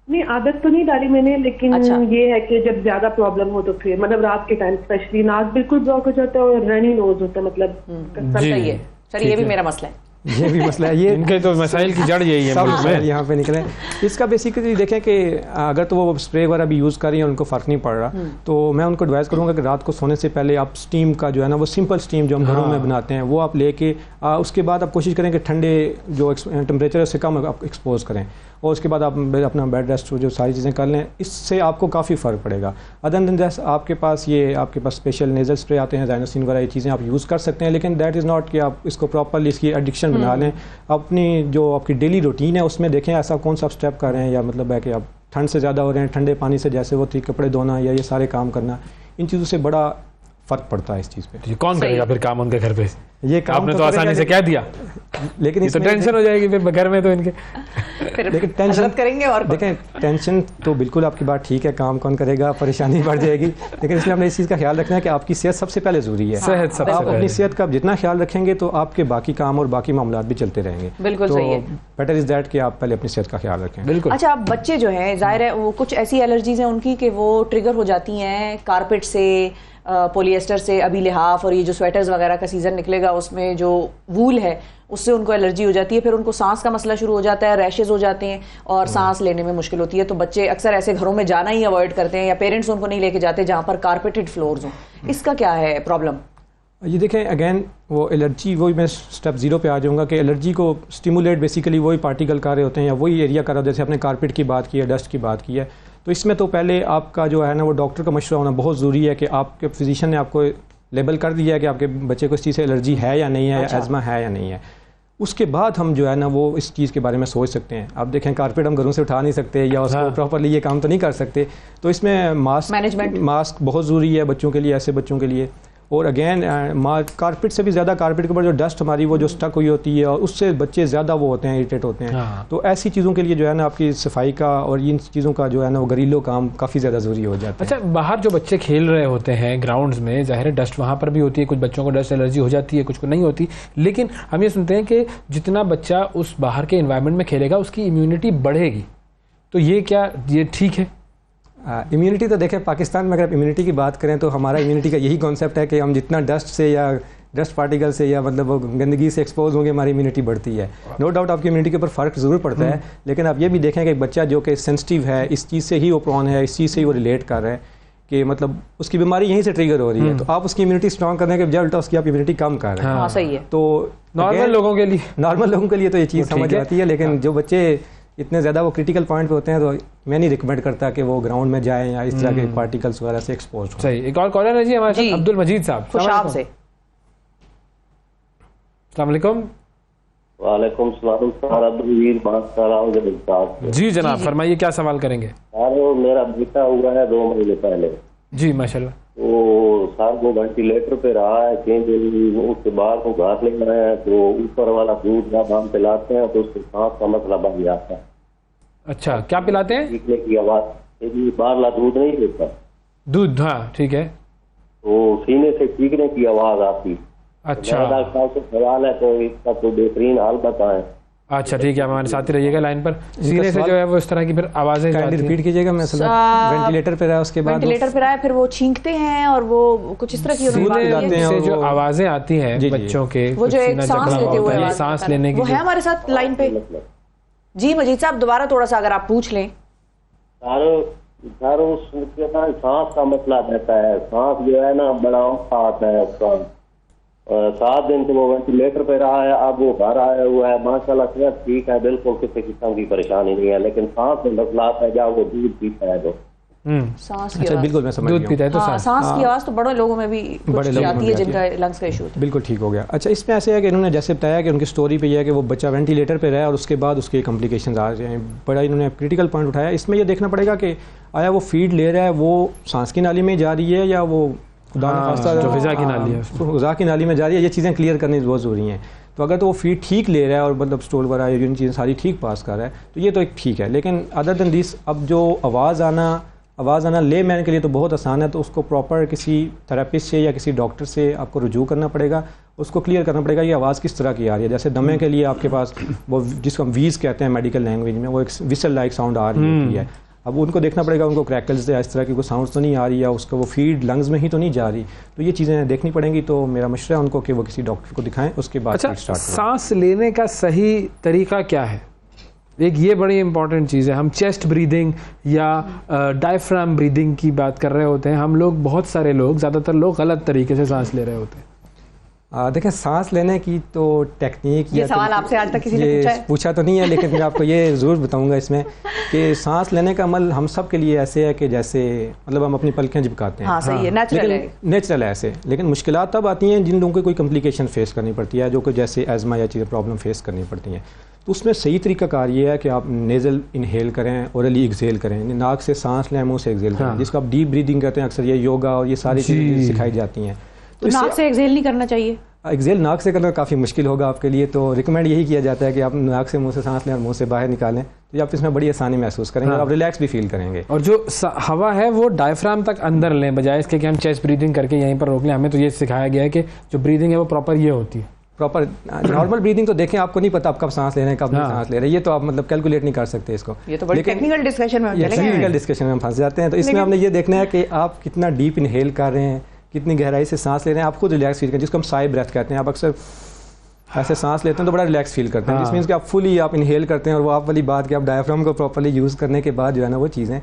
नहीं आदत तो नहीं डाली मैंने, लेकिन अच्छा। ये है कि जब ज्यादा प्रॉब्लम हो तो फिर मतलब रात के टाइम स्पेशली नाक बिल्कुल ब्लॉक हो जाता है और रनी नोज होता है, मतलब सही है। चलिए ये भी मेरा मसला है। ये भी मसला है, ये इनके तो मसाइल की जड़ यही है। सब मसाइल यहाँ पे निकले। इसका बेसिकली देखें कि अगर तो वो स्प्रे वगैरह भी यूज़ कर रही है उनको फ़र्क नहीं पड़ रहा, तो मैं उनको एडवाइस करूँगा कि रात को सोने से पहले आप स्टीम का जो है ना वो सिंपल स्टीम जो हम घरों में बनाते हैं वो आप लेके उसके बाद आप कोशिश करें कि ठंडे जो टेम्परेचर है उससे कम आप एक्सपोज करें, और उसके बाद आप अपना बेड रेस्ट जो सारी चीज़ें कर लें, इससे आपको काफ़ी फ़र्क पड़ेगा। अदर देन दैट आपके पास स्पेशल नेजल स्प्रे आते हैं, ज़ाइनोसिन वगैरह ये चीज़ें आप यूज़ कर सकते हैं, लेकिन दैट इज़ नॉट कि आप इसको प्रॉपरली इसकी एडिक्शन बना लें। अपनी जो आपकी डेली रूटीन है उसमें देखें ऐसा कौन सा स्टेप कर रहे हैं, या मतलब है कि आप ठंड से ज़्यादा हो रहे हैं, ठंडे पानी से जैसे वो कपड़े धोना या ये सारे काम करना, इन चीज़ों से बड़ा फ़र्क पड़ता है इस चीज़ पे। कौन करेगा फिर काम उनके घर पे? ये काम आपने तो आसानी से कह दिया, लेकिन ये तो टेंशन हो जाएगी फिर घर में तो इनके। लेकिन टेंशन करेंगे और देखें टेंशन तो बिल्कुल आपकी बात ठीक है, काम कौन करेगा, परेशानी बढ़ जाएगी, लेकिन इसलिए हमने इस चीज़ का ख्याल रखना है कि आपकी सेहत सबसे पहले ज़रूरी है। सेहत सबसे आप पहले। अपनी सेहत का जितना ख्याल रखेंगे तो आपके बाकी काम और बाकी मामला भी चलते रहेंगे। बिल्कुल तो सही है। बेटर इज़ दैट कि आप पहले अपनी सेहत का ख्याल रखें। बिल्कुल। अच्छा, अब बच्चे जो हैं जाहिर है वो कुछ ऐसी एलर्जीज हैं उनकी कि वो ट्रिगर हो जाती हैं कारपेट से, पॉलिएस्टर से, अभी लिहाफ और ये जो स्वेटर्स वगैरह का सीजन निकलेगा उसमें जो वूल है उससे उनको एलर्जी हो जाती है, फिर उनको सांस का मसला शुरू हो जाता है, रैशेज हो जाते हैं और सांस लेने में मुश्किल होती है। तो बच्चे अक्सर ऐसे घरों में जाना ही अवॉइड करते हैं या पेरेंट्स उनको नहीं लेके जाते जहाँ पर कारपेटेड फ्लोर्स हों। इसका क्या है प्रॉब्लम? ये देखें अगेन वो एलर्जी, वही मैं स्टेप 0 पे आ जाऊँगा कि एलर्जी को स्टिमुलेट बेसिकली वही पार्टिकल कर रहे होते हैं या वही एरिया कर रहे होते हैं, जैसे आपने कारपेट की बात की है, डस्ट की बात की है। तो इसमें तो पहले आपका जो है ना वो डॉक्टर का मशवरा होना बहुत ज़रूरी है कि आपके फिजिशियन ने आपको लेबल कर दिया है कि आपके बच्चे को इस चीज़ से एलर्जी है या नहीं है, या एज़मा है या नहीं है। उसके बाद हम जो है ना वो इस चीज़ के बारे में सोच सकते हैं। आप देखें कारपेट हम घरों से उठा नहीं सकते या उसको प्रॉपरली ये काम तो नहीं कर सकते, तो इसमें मास्क बहुत ज़रूरी है बच्चों के लिए, ऐसे बच्चों के लिए। और अगेन कारपेट से भी ज़्यादा कारपेट के ऊपर जो डस्ट हमारी वो जो स्टक हुई होती है और उससे बच्चे ज़्यादा वो होते हैं, इरिटेट होते हैं। तो ऐसी चीज़ों के लिए जो है ना आपकी सफाई का और इन चीज़ों का जो है ना वो घरेलू काम काफ़ी ज़्यादा ज़रूरी हो जाता है। अच्छा, बाहर जो बच्चे खेल रहे होते हैं ग्राउंड्स में, ज़ाहिर है डस्ट वहाँ पर भी होती है, कुछ बच्चों को डस्ट एलर्जी हो जाती है, कुछ को नहीं होती, लेकिन हम ये सुनते हैं कि जितना बच्चा उस बाहर के इन्वायरमेंट में खेलेगा उसकी इम्यूनिटी बढ़ेगी, तो ये ठीक है? इम्यूनिटी तो देखें पाकिस्तान में अगर आप इम्यूनिटी की बात करें तो हमारा इम्यूनिटी का यही कॉन्सेप्ट है कि हम जितना डस्ट से या डस्ट पार्टिकल से या मतलब गंदगी से एक्सपोज होंगे हमारी इम्यूनिटी बढ़ती है। नो डाउट आपकी इम्यूनिटी के ऊपर फ़र्क ज़रूर पड़ता है, लेकिन आप ये भी देखें कि एक बच्चा जो कि सेंसिटिव है, इस चीज़ से ही वो प्रोन है, इस चीज़ से ही वो रिलेट कर रहा है कि मतलब उसकी बीमारी यहीं से ट्रिगर हो रही है, तो आप उसकी इम्यूनिटी स्ट्रॉन्ग करने के बजाय उल्टा उसकी आप इम्यूनिटी कम कर रहे हैं। हाँ, सही है। तो नॉर्मल लोगों के लिए तो ये चीज़ समझ आती है, लेकिन जो बच्चे इतने ज़्यादा वो क्रिटिकल पॉइंट पे होते हैं तो मैं नहीं रिकमेंड करता कि वो ग्राउंड में जाएं या इस तरह के पार्टिकल्स वगैरह से एक्सपोज हो। सही। एक और कॉलर है जी हमारे साथ, अब्दुल मजीद साहब खुशाब से। अस्सलाम वालेकुम। वालेकुम सलाम सर, अब्दुल मजीद बात कर रहा हूँ। जी जनाब, फरमाइए क्या सवाल करेंगे? सर मेरा बेटा हुआ है 2 महीने पहले। जी माशाल्लाह। तो सर वो वेंटिलेटर पे रहा है, उसके बाद वो घास लेना है तो ऊपर वाला दूध जब हम पिलाते हैं तो उसके सांस का मसला बन जाता है। अच्छा, क्या पिलाते हैं? चीखने की आवाज, बारला दूध नहीं देता दूध, हाँ ठीक है, तो सीने से चीखने की आवाज आती। अच्छा, डॉक्टर साहब से सवाल है तो इसका तो बेहतरीन हाल बताएं। अच्छा ठीक है, हमारे साथ ही रहिएगा लाइन पर। सीने से जो है वो इस तरह की फिर आवाजें रिपीट कीजिएगा। मैं वेंटिलेटर पे रहा, उसके बाद वेंटिलेटर पे रहा, फिर वो छींकते हैं और वो कुछ इस तरह की से जो आवाजें आती हैं बच्चों के, वो जो एक सांस लेते हुए सांस लेने की, वो है हमारे साथ लाइन पे। जी मजीद साहब, दोबारा थोड़ा सा अगर आप पूछ लें। सर उसके सांस का मसला रहता है, सांस जो है ना बड़ा आता है उसका, 7 दिन से वो वेंटिलेटर पे रहा है, अब वो घर आया हुआ है, माशाल्लाह सेहत ठीक है, बिल्कुल किसी किस्म की परेशानी नहीं है, लेकिन सांस में मसला आता है जब वो दूध पीता है तो सांस की आवाज, बिल्कुल मैं समझ दूध पीता है तो सांस की आवाज तो बड़े लोगों में भी कुछ आती है जिनका लंग्स का इशू होता है। बिल्कुल ठीक हो गया। अच्छा, इसमें ऐसे है कि इन्होंने जैसे बताया कि उनकी स्टोरी पे यह है कि वो बच्चा वेंटिलेटर पे रहा और उसके बाद उसके कॉम्प्लिकेशंस आ रहे हैं, बड़ा इन्होंने क्रिटिकल पॉइंट उठाया। इसमें यह देखना पड़ेगा कि आया वो फीड ले रहा है वो सांस की नाली में जा रही है या वो जो ग़िज़ा की नाली है, ग़िज़ा की नाली में जा रही है, ये चीज़ें क्लियर करनी बहुत ज़रूरी हैं। तो अगर तो वो फीड ठीक ले रहा है और मतलब स्टोल वगैरह यूरिन चीज़ें सारी ठीक पास कर रहा है तो ये तो एक ठीक है, लेकिन अदर देन दिस अब जो आवाज़ आना ले मैन के लिए तो बहुत आसान है, तो उसको प्रॉपर किसी थेरेपिस्ट से या किसी डॉक्टर से आपको रुजू करना पड़ेगा, उसको क्लियर करना पड़ेगा ये आवाज़ किस तरह की आ रही है। जैसे दमे के लिए आपके पास वो जिसको हम वीज़ कहते हैं मेडिकल लैंग्वेज में, वो एक विसल लाइक साउंड आ रही होती है। अब उनको देखना पड़ेगा उनको क्रैकल्स से इस तरह की कोई साउंड तो नहीं आ रही है, उसका वो फीड लंग्स में ही तो नहीं जा रही, तो ये चीज़ें देखनी पड़ेंगी। तो मेरा मशवरा है उनको कि वो किसी डॉक्टर को दिखाएं, उसके बाद अच्छा, स्टार्ट करें। सांस लेने का सही तरीका क्या है? एक ये बड़ी इंपॉर्टेंट चीज़ है। हम चेस्ट ब्रीदिंग या डायफ्राम ब्रीदिंग की बात कर रहे होते हैं, हम लोग बहुत सारे लोग, ज़्यादातर लोग गलत तरीके से सांस ले रहे होते हैं। देखें, सांस लेने की तो टेक्निक, ये सवाल आपसे आज तक किसी ने पूछा तो नहीं है, लेकिन मैं आपको ये ज़रूर बताऊंगा इसमें कि सांस लेने का अमल हम सब के लिए ऐसे है कि जैसे मतलब हम अपनी पलकें झपकाते हैं। हाँ, सही है, नेचुरल है ऐसे। लेकिन मुश्किलात तब आती हैं जिन लोगों को कोई कम्प्लिकेशन फेस करनी पड़ती है, जो कि जैसे एज़मा या चीज़ें प्रॉब्लम फेस करनी पड़ती हैं, तो उसमें सही तरीकाकार ये है कि आप नेज़ल इनहेल करें, ओरली एक्सहेल करें, नाक से सांस लें, मुँह से एक्सहेल करें, जिसको आप डीप ब्रीदिंग कहते हैं। अक्सर ये योगा और ये सारी चीज़ें सिखाई जाती हैं। तो नाक से एक्सहेल नहीं करना चाहिए? एक्सहेल नाक से करना काफ़ी मुश्किल होगा आपके लिए, तो रिकमेंड यही किया जाता है कि आप नाक से मुंह से सांस लें और मुंह से बाहर निकालें, तो आप इसमें बड़ी आसानी महसूस करेंगे और आप रिलैक्स भी फील करेंगे। और जो हवा है वो डायफ्राम तक अंदर लें, बजाय इसके कि हम चेस्ट ब्रीदिंग करके यहीं पर रोक लें। हमें तो ये सिखाया गया है कि जो ब्रीदिंग है वो प्रॉपर ये होती है। प्रॉपर नॉर्मल ब्रीदिंग तो देखें, आपको नहीं पता आप कब सांस ले रहे हैं, कब नहीं सांस ले रहे हैं, ये तो आप मतलब कैलकुलेट नहीं कर सकते इसको। ये तो बड़ी टेक्निकल डिस्कशन में हम फंस जाते हैं। तो इसमें आपने ये देखना है कि आप कितना डीप इनहेल कर रहे हैं, कितनी गहराई से सांस ले रहे हैं, आप खुद रिलैक्स फील करें, जिसको हम साई ब्रेथ कहते हैं। आप अक्सर ऐसे सांस लेते हैं तो बड़ा रिलैक्स फील करते हैं, जिसमें कि आप फुली आप इनहेल करते हैं और वो आप वाली बात कि आप डायफ्राम को प्रॉपर्ली यूज़ करने के बाद जो है ना वो चीज़ें।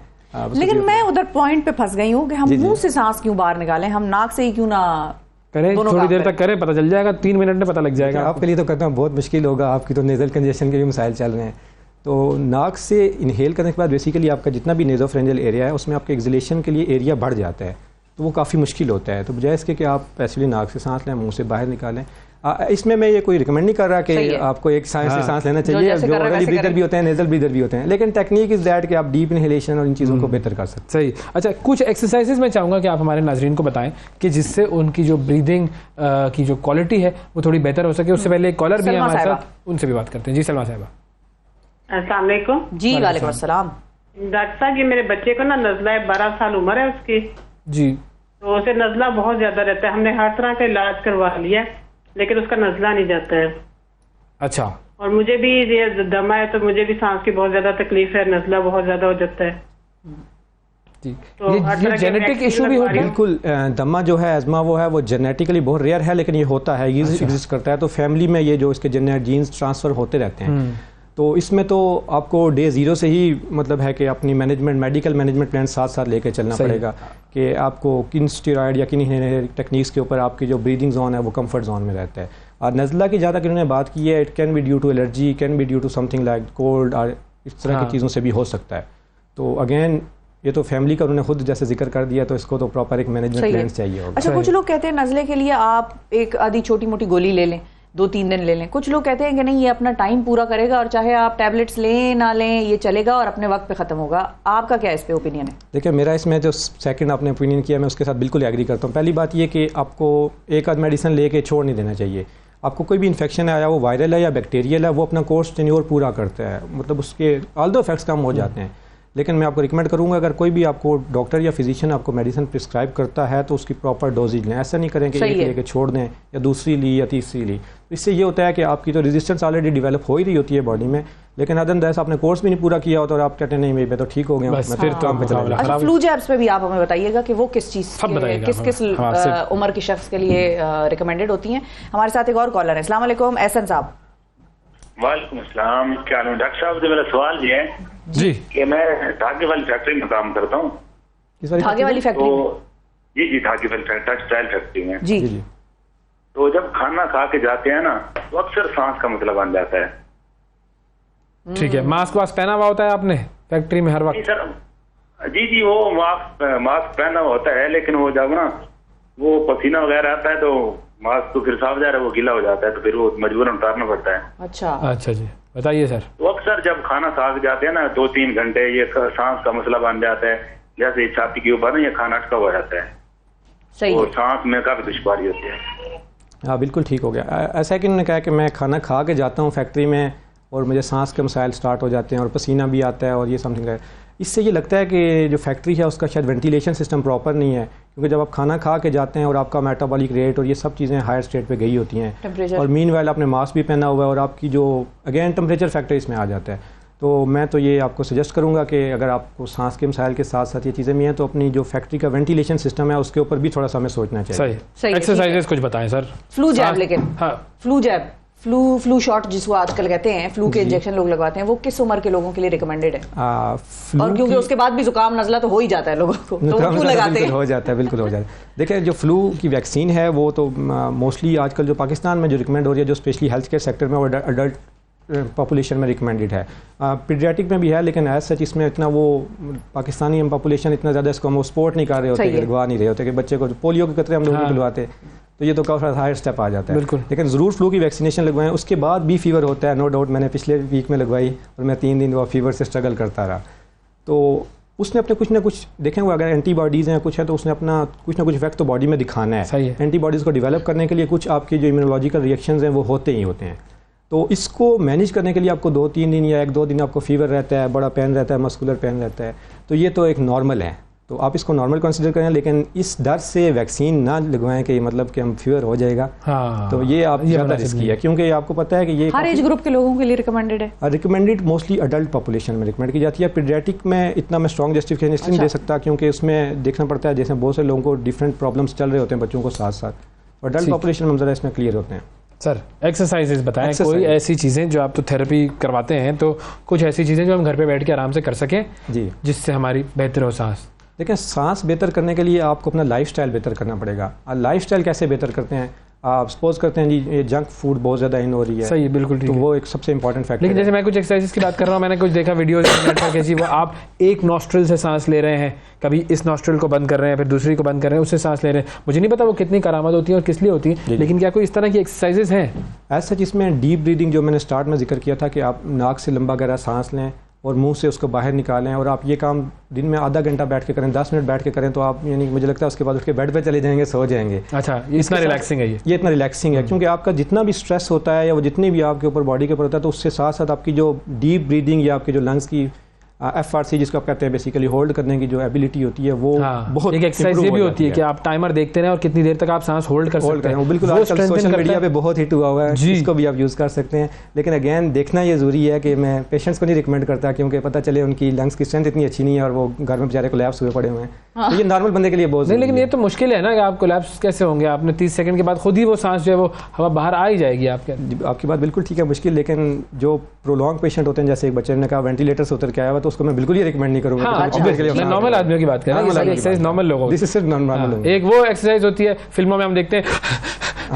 लेकिन मैं उधर पॉइंट पे फंस गई हूँ कि हम मुंह से सांस क्यों बाहर निकालें, हम नाक से ही क्यों ना करें? थोड़ी देर तक करें, पता चल जाएगा, 3 मिनट में पता लग जाएगा। आपके लिए तो कहता हूँ बहुत मुश्किल होगा, आपकी तो नेज़ल कंजेशन के भी मसाइल चल रहे हैं। तो नाक से इनहेल करने के बाद बेसिकली आपका जितना भी नेज़ोफेरेंजियल एरिया है उसमें आपके एक्सलेशन के लिए एरिया बढ़ जाता है, तो वो काफ़ी मुश्किल होता है। तो बजाय इसके कि आप पैसिवली नाक से सांस लें, मुंह से बाहर निकालें। इसमें मैं ये कोई रिकमेंड नहीं कर रहा कि आपको एक सांस लेना चाहिए, जो ओरली ब्रीदर भी होते हैं, नेज़ल ब्रीदर भी होते हैं, लेकिन टेक्निक इज़ दैट कि आप डीप इनहेलेशन और इन चीज़ों को बेहतर कर सकते हैं। सही। अच्छा, कुछ एक्सरसाइजेज मैं चाहूँगा कि आप हमारे नाजरीन को बताएं कि जिससे उनकी जो ब्रीदिंग की जो क्वालिटी है वो थोड़ी बेहतर हो सके। उससे पहले एक कॉलर भी है हमारे साथ, उनसे भी बात करते हैं। जी सलमा साहिबा। अस्सलाम वालेकुम। जी वालेकुम अस्सलाम। डॉक्टर साहब, ये मेरे बच्चे को ना नज़ला है, 12 साल उम्र है उसकी जी, तो उसे नज़ला बहुत ज्यादा रहता है। हमने हर तरह का इलाज करवा लिया लेकिन उसका नज़ला नहीं जाता है। अच्छा। और मुझे भी ये दमा है तो मुझे भी सांस की बहुत ज्यादा तकलीफ है, नज़ला बहुत ज्यादा हो जाता है। तो ये जेनेटिक इशू भी होता है? बिल्कुल, दमा जो है, एज़मा वो है, वो जेनेटिकली बहुत रेयर है, लेकिन ये होता है, ये एग्जिस्ट करता है। तो फैमिली में ये जो इसके जीन्स ट्रांसफ़र होते रहते हैं। तो इसमें तो आपको डे 0 से ही मतलब है कि अपनी मेडिकल मैनेजमेंट प्लान साथ साथ लेके चलना पड़ेगा कि आपको किन स्टेरॉइड या किन टेक्निक्स के ऊपर आपकी जो ब्रीदिंग जोन है वो कंफर्ट जोन में रहता है। और नज़ला की ज़्यादा इन्होंने बात की है, it can be due to allergy, can be due to something like cold, और इस तरह की चीज़ों से भी हो सकता है। तो अगेन ये तो फैमिली का उन्होंने खुद जैसे जिक्र कर दिया, तो इसको तो प्रॉपर एक मैनेजमेंट प्लान चाहिए होगा। अच्छा, कुछ लोग कहते हैं नज़ले के लिए आप एक आधी छोटी मोटी गोली ले लें, 2-3 दिन ले लें। कुछ लोग कहते हैं कि नहीं, ये अपना टाइम पूरा करेगा और चाहे आप टैबलेट्स लें ना लें ये चलेगा और अपने वक्त पे ख़त्म होगा। आपका क्या इस पे ओपिनियन है? देखिए, मेरा इसमें जो सेकंड आपने ओपिनियन किया मैं उसके साथ बिल्कुल एग्री करता हूँ। पहली बात ये कि आपको एक आध मेडिसिन लेके छोड़ नहीं देना चाहिए। आपको कोई भी इन्फेक्शन है, या वो वायरल है या बैक्टीरियल है, वो अपना कोर्स टेन्योर पूरा करता है, मतलब उसके ऑल्दो इफेक्ट्स कम हो जाते हैं। लेकिन मैं आपको रिकमेंड करूंगा, अगर कोई भी आपको डॉक्टर या फिजिशियन आपको मेडिसिन प्रिस्क्राइब करता है तो उसकी प्रॉपर डोजेज लें। ऐसा नहीं करें कि एक लेके छोड़ दें या दूसरी ली या तीसरी ली। इससे ये होता है कि आपकी तो रेजिस्टेंस ऑलरेडी डेवलप हो ही रही होती है बॉडी में, लेकिन अदर दैट आपने कोर्स भी नहीं पूरा किया होता और आप कहते हैं नहीं मैं तो ठीक हो गया, मैं फिर काम पे चला। अच्छा, फ्लू जैब्स पे भी आप हमें बताइएगा कि वो किस चीज़ किस उम्र के शख्स के लिए रिकमेंडेड होती हैं। हमारे साथ एक और कॉलर है। अस्सलाम वालेकुम, एहसन साहब। वालेकुम अस्सलाम। क्या नाम डॉक्टर साहब? जो मेरा सवाल ये है जी कि मैं धागे वाली फैक्ट्री में काम करता हूँ। धागे वाली फैक्ट्री? जी, धागे वाली टेक्सटाइल फैक्ट्री में। जी। तो जब खाना खा के जाते हैं ना तो अक्सर सांस का मसला बन जाता है। ठीक है, मास्क वास्क पहना हुआ होता है आपने फैक्ट्री में हर वक्त? नहीं सर, जी वो मास्क पहना हुआ होता है, लेकिन वो जब ना वो पसीना वगैरह आता है तो मास्क तो फिर साफ जा रहा है, वो गीला हो जाता है, तो फिर वो मजबूरन उतारना पड़ता है। अच्छा जी, बताइए सर। तो अक्सर जब खाना खा के जाते हैं ना 2-3 घंटे ये सांस का मसला बन जाता है, जैसे छाती के ऊपर ना ये खाना अटका हुआ रहता है, सही और सांस में काफी दुश्वारी होती है। हाँ बिल्कुल ठीक हो गया। ऐसा है कि उन्होंने कहा कि मैं खाना खा के जाता हूँ फैक्ट्री में और मुझे सांस के मसाइल स्टार्ट हो जाते हैं और पसीना भी आता है और ये समथिंग है। इससे ये लगता है कि जो फैक्ट्री है उसका शायद वेंटिलेशन सिस्टम प्रॉपर नहीं है, क्योंकि जब आप खाना खा के जाते हैं और आपका मेटाबॉलिक रेट और ये सब चीज़ें हायर स्टेट पे गई होती हैं और मीनवाइल आपने मास्क भी पहना हुआ है और आपकी जो अगेन टेम्परेचर फैक्टर इसमें आ जाता है। तो मैं तो ये आपको सजेस्ट करूँगा कि अगर आपको सांस के मसाइल के साथ साथ ये चीज़ें भी हैं तो अपनी जो फैक्ट्री का वेंटिलेशन सिस्टम है उसके ऊपर भी थोड़ा सा हमें सोचना चाहिए। सही एक्सरसाइजेस कुछ बताएं सर। फ्लू जैब, लेकिन फ्लू जैब फ्लू शॉट जिसको आजकल कहते हैं, फ्लू के इंजेक्शन लोग लगवाते हैं, वो किस उम्र के लोगों के लिए रिकमेंडेड है? और क्योंकि उसके बाद भी जुकाम नजला तो हो ही जाता है लोगों को, तो वो क्यों लगाते हैं? हो जाता है, बिल्कुल हो जाता है। देखिए जो फ्लू की वैक्सीन है वो तो मोस्टली आजकल जो पाकिस्तान में जो रिकमेंड हो रही है, जो स्पेशली हेल्थ केयर सेक्टर में, वो अडल्ट पॉपुलेशन में रिकमेंडेड है। पीडियाट्रिक में भी है, लेकिन एज सच इसमें इतना वो पाकिस्तानी हम पॉपुलेशन इतना ज़्यादा इसको हम सपोर्ट नहीं कर रहे होते, लगवा नहीं रहे होते कि बच्चे को पोलियो के कतरे हम लोग बुलवाते, तो ये तो काफ़ी हायर स्टेप आ जाता है। बिल्कुल। लेकिन ज़रूर फ्लू की वैक्सीनेशन लगवाएं, उसके बाद भी फीवर होता है, नो डाउट। मैंने पिछले वीक में लगवाई और मैं 3 दिन वो फीवर से स्ट्रगल करता रहा। तो उसने अपने कुछ ना कुछ देखें, वो अगर एंटीबॉडीज़ हैं कुछ है तो उसने अपना कुछ ना कुछ इफेक्ट तो बॉडी में दिखाना है। सही है। एंटीबॉडीज़ को डेवलप करने के लिए कुछ आपकी जो इम्यूनोलॉजिकल रिएक्शंस हैं वो होते ही होते हैं। तो इसको मैनेज करने के लिए आपको 2-3 दिन या 1-2 दिन आपको फीवर रहता है, बड़ा पेन रहता है, मस्कुलर पेन रहता है, तो ये तो एक नॉर्मल है, तो आप इसको नॉर्मल कंसिडर करें। लेकिन इस डर से वैक्सीन ना लगवाएं कि मतलब कि हम फीवर हो जाएगा। तो ये आप ज़्यादा रिस्की है, क्योंकि आपको पता है कि ये हर एज ग्रुप के लोगों के लिए रिकमेंडेड है। रिकमेंडेड मोस्टली अडल्ट पॉपुलेशन में रिकमेंड की जाती है। पीडियाट्रिक में इतना मैं स्ट्रॉन्ग जस्टिफिकेशन नहीं दे सकता, क्योंकि उसमें देखना पड़ता है, जैसे बहुत से लोगों को डिफरेंट प्रॉब्लम्स चल रहे होते हैं बच्चों को साथ साथ, अडल्ट पॉपुलेशन में हम ज़रा इसमें क्लियर होते हैं। सर एक्सरसाइजेस बताएं, कोई ऐसी चीज़ें जो आप तो थेरेपी करवाते हैं, तो कुछ ऐसी चीज़ें जो हम घर पे बैठ के आराम से कर सकें जी, जिससे हमारी बेहतर हो सांस। देखिए सांस बेहतर करने के लिए आपको अपना लाइफस्टाइल बेहतर करना पड़ेगा। लाइफस्टाइल कैसे बेहतर करते हैं? आप सपोज करते हैं जी ये जंक फूड बहुत ज़्यादा इन हो रही है। सही है, बिल्कुल ठीक तो है। वो एक सबसे इंपॉर्टेंट फैक्टर। लेकिन जैसे मैं कुछ एक्सरसाइजेस की बात कर रहा हूँ, मैंने कुछ देखा वीडियोज जी, वो आप एक नॉस्ट्रिल से सांस ले रहे हैं, कभी इस नॉस्ट्रिल को बंद कर रहे हैं, फिर दूसरी को बंद कर रहे हैं, उससे सांस ले रहे हैं। मुझे नहीं पता वो कितनी करामत होती है और किस लिए होती है, लेकिन क्या कोई इस तरह की एक्सरसाइजेस हैं? ऐसा जिसमें डीप ब्रीदिंग जो मैंने स्टार्ट में जिक्र किया था कि आप नाक से लंबा गहरा सांस लें और मुंह से उसको बाहर निकालें, और आप ये काम दिन में आधा घंटा बैठ के करें, 10 मिनट बैठ के करें, तो आप यानी मुझे लगता है उसके बाद उसके बेड पे चले जाएंगे, सो जाएंगे। अच्छा, इतना रिलैक्सिंग है ये इतना रिलैक्सिंग है, क्योंकि आपका जितना भी स्ट्रेस होता है या वो जितनी भी आपके ऊपर बॉडी के ऊपर होता है, तो उससे साथ साथ आपकी जो डीप ब्रीदिंग या आपके जो लंग्स की FRC जिसको आप कहते हैं बेसिकली होल्ड करने की जो एबिलिटी होती है, वो बहुत एक एक्सरसाइज ये भी होती है कि आप टाइमर देखते रहे और कितनी देर तक आप सांस होल्ड कर सकते हैं। बिल्कुल आजकल सोशल मीडिया पे बहुत हिट हुआ हुआ है, इसको भी आप यूज़ कर सकते हैं। लेकिन अगेन देखना ये ज़रूरी है कि मैं पेशेंट्स को नहीं रिकमेंड करता, क्योंकि पता चले उनकी लंग्स की स्ट्रेंथ इतनी अच्छी नहीं है और वो घर में बेचारे कोलैप्स हुए पड़े हुए हैं। तो ये नॉर्मल बंदे के लिए बहुत नहीं, लेकिन ये तो मुश्किल है ना कि आप कोलैप्स कैसे होंगे? आपने 30 सेकंड के बाद खुद ही वो सांस जो है वो हवा बाहर आ ही जाएगी आपके। आपकी बात बिल्कुल ठीक है, मुश्किल। लेकिन जो प्रोलॉन्ग पेशेंट होते हैं, जैसे एक बच्चे ने कहा वेंटिलेटर से उतर के आया हुआ, तो उसको मैं बिल्कुल ही रिकमेंड नहीं करूंगा। नॉर्मल आदमियों की बात कर रहे हैं, एक्सरसाइज नॉर्मल लोगों की। एक वो एक्सरसाइज होती है फिल्मों में हम देखते हैं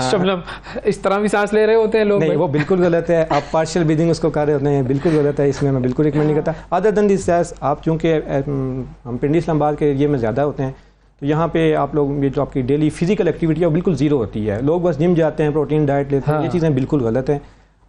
शबनम इस तरह भी सांस ले रहे होते हैं लोग। नहीं, वो बिल्कुल गलत है। आप पार्शियल ब्रीदिंग उसको कर रहे होते हैं, बिल्कुल गलत है। इसमें मैं बिल्कुल रिकमेंड नहीं करता। अदर देन दिस आप चूँकि हम पिंडी इस्लामाबाद के एरिए में ज़्यादा होते हैं, तो यहाँ पे आप लोग ये जो आपकी डेली फिजिकल एक्टिविटी है वो बिल्कुल ज़ीरो होती है। लोग बस जिम जाते हैं, प्रोटीन डाइट लेते हैं, ये चीज़ें बिल्कुल गलत हैं।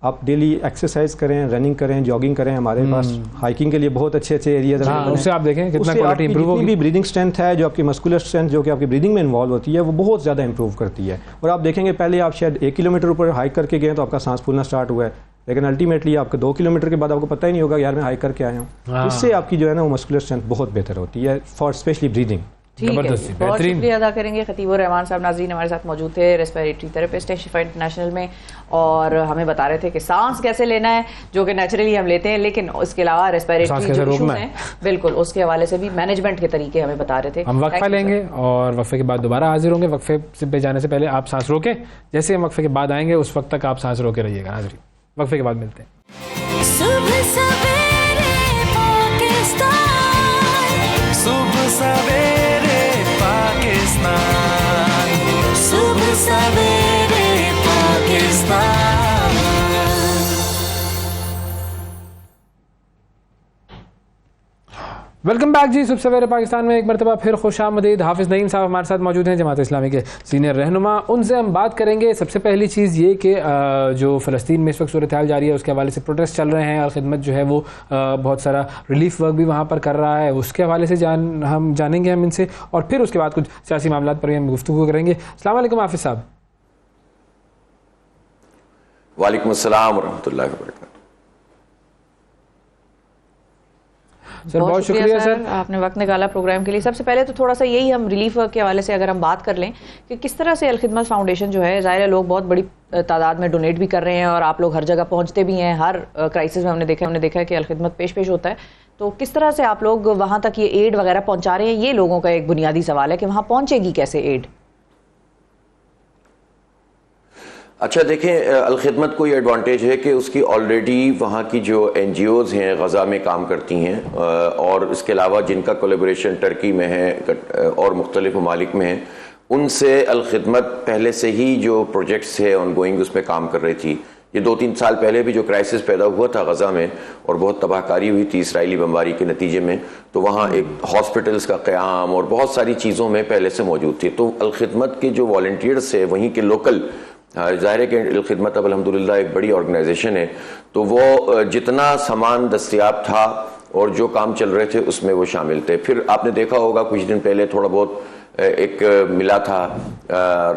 आप डेली एक्सरसाइज करें, रनिंग करें, जॉगिंग करें। हमारे पास हाइकिंग के लिए बहुत अच्छे अच्छे एरियाज हैं, उससे आप देखें कितना क्वालिटी इंप्रूव होगी। भी ब्रीदिंग स्ट्रेंथ है, जो आपकी मस्कुलर स्ट्रेंथ जो कि आपकी ब्रीदिंग में इन्वॉल्व होती है, वो बहुत ज़्यादा इंप्रूव करती है। और आप देखेंगे पहले आप शायद 1 किलोमीटर ऊपर हाइक करके गए तो आपका सांस फूलना स्टार्ट हुआ है, लेकिन अल्टीमेटली आपके 2 किलोमीटर के बाद आपको पता ही नहीं होगा यार मैं हाइक करके आया हूँ। इससे आपकी जो है ना वो मस्कुलर स्ट्रेंथ बहुत बेहतर होती है फॉर स्पेशली ब्रीदिंग। ठीक है, बहुत शुक्रिया अदा करेंगे। खतीबुर रहमान साहब नाज़रीन हमारे साथ मौजूद थे, रेस्पिरेटरी थेरेपिस्ट है शिफा इंटरनेशनल में, और हमें बता रहे थे कि सांस कैसे लेना है, जो कि नेचुरली हम लेते हैं, लेकिन उसके अलावा रेस्पिरेटरी जो इश्यूज हैं बिल्कुल उसके हवाले से भी मैनेजमेंट के तरीके हमें बता रहे थे। हम वक्फा लेंगे और वक्फे के बाद दोबारा हाजिर होंगे। वक्फे पे जाने से पहले आप सांस रोके, जैसे हम वक्फे के बाद आएंगे उस वक्त तक आप सांस रोके रहिएगा। नाज़रीन वक्फे के बाद मिलते हैं। सुबह सवेरे पाकिस्तान, सुबह सवेरे पाकिस्तान, सुबह सवेरे पाकिस्तान। वेलकम बैक जी। सुबह सवेरे पाकिस्तान में एक मरतबा फिर खुशामदीद। हाफिज़ नईम साहब हमारे साथ मौजूद हैं, जमात इस्लामी के सीनियर रहनुमा। उनसे हम बात करेंगे। सबसे पहली चीज़ ये कि जो फ़लस्तीन में इस वक्त सूरत हाल जारी है उसके हवाले से प्रोटेस्ट चल रहे हैं और ख़िदमत जो है वो बहुत सारा रिलीफ वर्क भी वहाँ पर कर रहा है, उसके हवाले से हम जानेंगे हम इनसे, और फिर उसके बाद कुछ सियासी मामला पर भी हम गुफ्तगू करेंगे। अस्सलाम वालेकुम हाफिज़ साहब। वालेकुम अस्सलाम वरहमतुल्लाहि वबरकातुहू। सर बहुत शुक्रिया सर, आपने वक्त निकाला प्रोग्राम के लिए। सबसे पहले तो थोड़ा सा यही हम रिलीफ वर्क के हवाले से अगर हम बात कर लें कि किस तरह से अल-खिदमत फाउंडेशन जो है, ज़ाहिर है लोग बहुत बड़ी तादाद में डोनेट भी कर रहे हैं और आप लोग हर जगह पहुंचते भी हैं। हर क्राइसिस में हमने देखा है कि अल-खिदमत पेश होता है। तो किस तरह से आप लोग वहाँ तक ये एड वगैरह पहुँचा रहे हैं, ये लोगों का एक बुनियादी सवाल है कि वहाँ पहुँचेगी कैसे एड। अच्छा देखें, अल-खिदमत को ये एडवांटेज है कि उसकी ऑलरेडी वहाँ की जो NGOs हैं गज़ा में काम करती हैं, और इसके अलावा जिनका कोलैबोरेशन टर्की में है और मुख्तलिफ ममालिक में है, उनसे अल-खिदमत पहले से ही जो प्रोजेक्ट्स है ऑनगोइंग उसमें काम कर रही थी। ये 2-3 साल पहले भी जो क्राइसिस पैदा हुआ था गज़ा में और बहुत तबाहकारी हुई थी इसराइली बमबारी के नतीजे में, तो वहाँ एक हॉस्पिटल्स का क़याम और बहुत सारी चीज़ों में पहले से मौजूद थी। तो अल-खिदमत के जो वॉलंटियर्स है वहीं के लोकल, ज़ाहिर है कि अल-खिदमत अब अल्हम्दुलिल्लाह एक बड़ी ऑर्गेनाइजेशन है, तो वो जितना सामान दस्तयाब था और जो काम चल रहे थे उसमें वो शामिल थे। फिर आपने देखा होगा कुछ दिन पहले थोड़ा बहुत एक मिला था,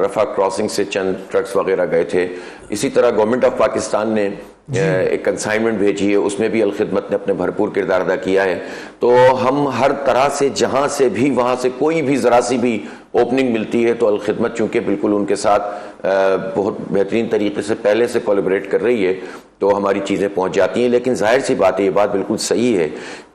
रफा क्रॉसिंग से चंद ट्रक्स वगैरह गए थे। इसी तरह गवर्नमेंट ऑफ पाकिस्तान ने एक कंसाइनमेंट भेजी है, उसमें भी अल-खिदमत ने अपने भरपूर किरदार अदा किया है। तो हम हर तरह से जहाँ से भी, वहाँ से कोई भी ज़रा सी भी ओपनिंग मिलती है तो अल-खिदमत चूँकि बिल्कुल उनके साथ बहुत बेहतरीन तरीके से पहले से कोलैबोरेट कर रही है तो हमारी चीज़ें पहुँच जाती हैं। लेकिन जाहिर सी बात है, ये बात बिल्कुल सही है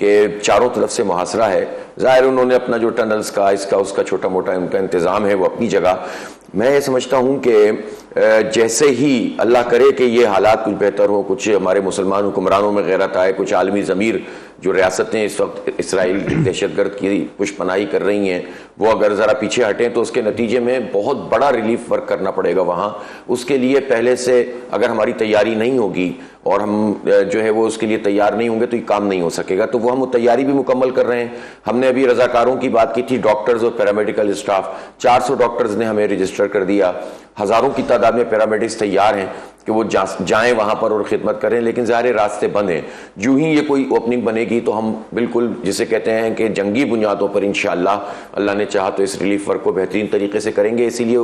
कि चारों तरफ से मुहासरा है। ज़ाहिर उन्होंने अपना जो टनल्स का, इसका उसका छोटा मोटा उनका इंतज़ाम है वो अपनी जगह। मैं ये समझता हूँ कि जैसे ही अल्लाह करे कि ये हालात कुछ बेहतर हो, कुछ हमारे मुसलमान हुक्मरानों में गैरत आए, कुछ आलमी ज़मीर जो रियासतें इस वक्त इसराइल दहशतगर्द की पुष्पनाही कर रही हैं वो अगर ज़रा पीछे हटें तो उसके नतीजे में बहुत बड़ा रिलीफ वर्क करना पड़ेगा वहाँ। उसके लिए पहले से अगर हमारी तैयारी नहीं होगी और हम जो है वो उसके लिए तैयार नहीं होंगे तो ये काम नहीं हो सकेगा। तो वो हम तैयारी भी मुकम्मल कर रहे हैं। हमने अभी रज़ाकारों की बात की थी, डॉक्टर्स और पैरामेडिकल स्टाफ, 400 डॉक्टर्स ने हमें रजिस्टर कर दिया। हज़ारों की तादाद में पैरामेडिक्स तैयार हैं कि वो जाएं वहाँ पर और ख़िदमत करें, लेकिन ज़ाहिर रास्ते बंद हैं। जो ही ये कोई ओपनिंग बनेगी तो हम बिल्कुल जिसे कहते हैं कि जंगी बुनियादों पर इंशाअल्लाह अल्लाह ने चाहा तो इस रिलीफ वर्क को बेहतरीन तरीके से करेंगे। इसीलिए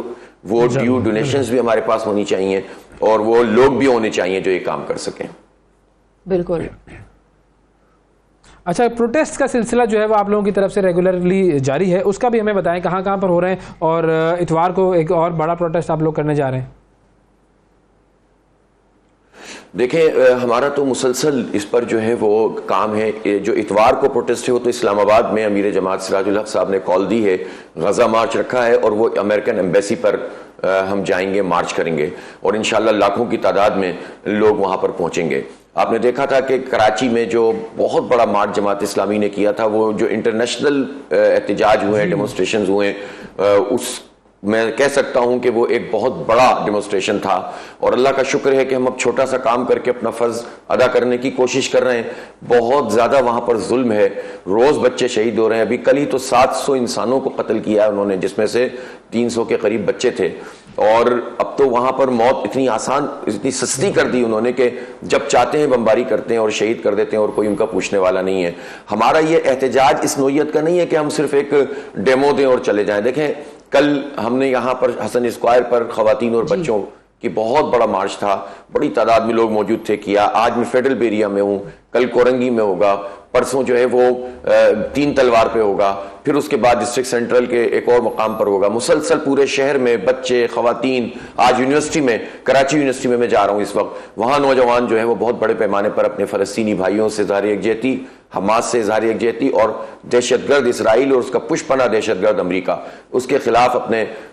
वो ड्यू डोनेशंस भी हमारे पास होनी चाहिए और वो लोग भी होने चाहिए जो ये काम कर सकें। बिल्कुल। अच्छा, प्रोटेस्ट का सिलसिला जो है वो आप लोगों की तरफ से रेगुलरली जारी है, उसका भी हमें बताएं कहाँ कहाँ पर हो रहे हैं, और इतवार को एक और बड़ा प्रोटेस्ट आप लोग करने जा रहे हैं। देखें, हमारा तो मुसलसल इस पर जो है वो काम है। जो इतवार को प्रोटेस्ट है वो तो इस्लामाबाद में अमीर जमात सिराजुल हक साहब ने कॉल दी है, गज़ा मार्च रखा है और वो अमेरिकन एम्बेसी पर हम जाएंगे, मार्च करेंगे और इंशाल्लाह लाखों की तादाद में लोग वहाँ पर पहुँचेंगे। आपने देखा था कि कराची में जो बहुत बड़ा मार्च जमात इस्लामी ने किया था, वो जो इंटरनेशनल एहतजाज हुए, डेमोन्स्ट्रेशन हुए, उस मैं कह सकता हूं कि वो एक बहुत बड़ा डेमोन्स्ट्रेशन था। और अल्लाह का शुक्र है कि हम अब छोटा सा काम करके अपना फर्ज अदा करने की कोशिश कर रहे हैं। बहुत ज्यादा वहां पर जुल्म है, रोज बच्चे शहीद हो रहे हैं। अभी कल ही तो 700 इंसानों को कत्ल किया है उन्होंने, जिसमें से 300 के करीब बच्चे थे। और अब तो वहां पर मौत इतनी आसान, इतनी सस्ती कर दी उन्होंने कि जब चाहते हैं बमबारी करते हैं और शहीद कर देते हैं और कोई उनका पूछने वाला नहीं है। हमारा ये एहतजाज इस नोयत का नहीं है कि हम सिर्फ एक डेमो दें और चले जाएं। देखें, कल हमने यहाँ पर हसन स्क्वायर पर खवातीन और बच्चों की बहुत बड़ा मार्च था, बड़ी तादाद में लोग मौजूद थे, किया। आज मैं फेडरल बेरिया में हूँ, कल कोरंगी में होगा, परसों जो है वो 3 तलवार पे होगा, फिर उसके बाद डिस्ट्रिक्ट सेंट्रल के एक और मुकाम पर होगा। मुसलसल पूरे शहर में बच्चे, खवातीन, आज यूनिवर्सिटी में, कराची यूनिवर्सिटी में मैं जा रहा हूँ इस वक्त, वहाँ नौजवान जो है वो बहुत बड़े पैमाने पर अपने फ़लस्तीनी भाइयों से इज़हार यकजहती, हमास से इज़हार यकजहती और दहशतगर्द इसराइल और उसका पुष्पना दहशतगर्द अमरीका, उसके खिलाफ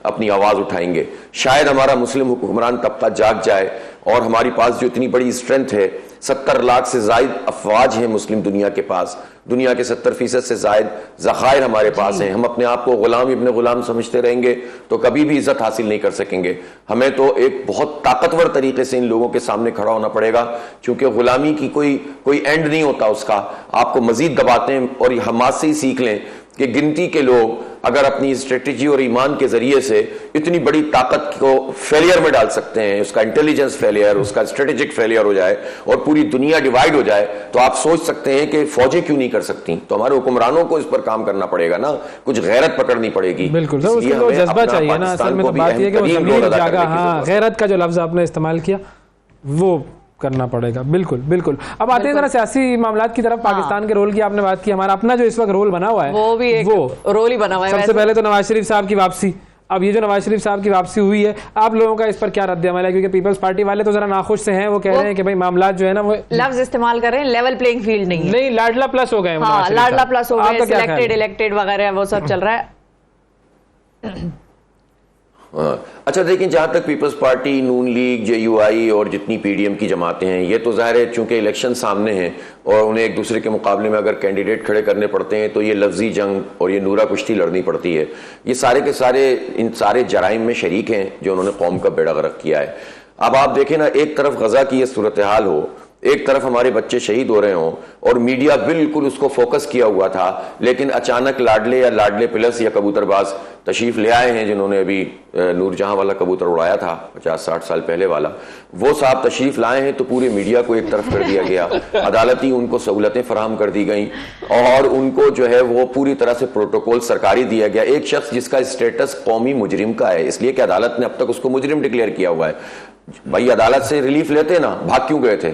अपनी आवाज़ उठाएंगे। शायद हमारा मुस्लिम हुक्मरान तबका जाग जाए और हमारी पास जो इतनी बड़ी स्ट्रेंथ है 70 लाख से जायद अफवाज हैं मुस्लिम दुनिया के पास, दुनिया के 70% से जायद ज़खायर हमारे पास हैं। हम अपने आप को गुलाम इब्न गुलाम समझते रहेंगे तो कभी भी इज्जत हासिल नहीं कर सकेंगे। हमें तो एक बहुत ताकतवर तरीके से इन लोगों के सामने खड़ा होना पड़ेगा, क्योंकि गुलामी की कोई एंड नहीं होता उसका। आपको मजीद दबाते हैं, और हमास से ही सीख लें कि गिनती के लोग अगर अपनी स्ट्रेटेजी और ईमान के जरिए से इतनी बड़ी ताकत को फेलियर में डाल सकते हैं, उसका इंटेलिजेंस फेलियर, उसका स्ट्रेटेजिक फेलियर हो जाए और पूरी दुनिया डिवाइड हो जाए, तो आप सोच सकते हैं कि फौजें क्यों नहीं कर सकती। तो हमारे हुक्मरानों को इस पर काम करना पड़ेगा ना, कुछ गैरत पकड़नी पड़ेगी। बिल्कुल, तो उसको जज्बा चाहिए ना। असल में तो बात यह है कि वो ज़मीर जागा, हाँ, गैरत का जो लफ्ज आपने इस्तेमाल किया वो करना पड़ेगा। बिल्कुल बिल्कुल। अब आते हैं जरा सियासी मामलात की तरफ। पाकिस्तान के रोल की आपने बात की, हमारा अपना जो इस वक्त रोल बना हुआ है वो भी एक रोल ही बना हुआ है। सबसे पहले तो नवाज शरीफ साहब की वापसी। अब ये जो नवाज शरीफ साहब की वापसी हुई है, आप लोगों का इस पर क्या रद्द अमल है? क्योंकि पीपल्स पार्टी वाले तो जरा नाखुश से हैं, वो कह रहे हैं कि भाई मामला जो है ना वो लफ्ज इस्तेमाल कर रहे हैं, लेवल प्लेइंग फील्ड नहीं है। नहीं, लाडला प्लस हो गए। हाँ, लाडला प्लस हो गए, सिलेक्टेड इलेक्टेड वगैरह वो सब चल रहा है। अच्छा देखिए, जहां तक पीपल्स पार्टी, नून लीग, JUI और जितनी PDM की जमातें हैं, ये तो जाहिर है चूंकि इलेक्शन सामने हैं और उन्हें एक दूसरे के मुकाबले में अगर कैंडिडेट खड़े करने पड़ते हैं तो ये लफ्जी जंग और ये नूरा कुश्ती लड़नी पड़ती है। ये सारे के सारे इन सारे जराइम में शरीक हैं जो उन्होंने कौम का बेड़ा गर्क किया है। अब आप देखें ना, एक तरफ गजा की ये सूरत हाल हो, एक तरफ हमारे बच्चे शहीद हो रहे हों और मीडिया बिल्कुल उसको फोकस किया हुआ था, लेकिन अचानक लाडले या लाडले प्लस या कबूतरबाज तशरीफ ले आए हैं, जिन्होंने अभी नूरजहां वाला कबूतर उड़ाया था 50-60 साल पहले वाला, वो साहब तशरीफ लाए हैं तो पूरे मीडिया को एक तरफ कर दिया गया। अदालती उनको सहूलतें फराहम कर दी गई और उनको जो है वो पूरी तरह से प्रोटोकॉल सरकारी दिया गया। एक शख्स जिसका स्टेटस कौमी मुजरिम का है, इसलिए कि अदालत ने अब तक उसको मुजरिम डिक्लेयर किया हुआ है। भाई अदालत से रिलीफ लेते ना, भाग क्यों गए थे,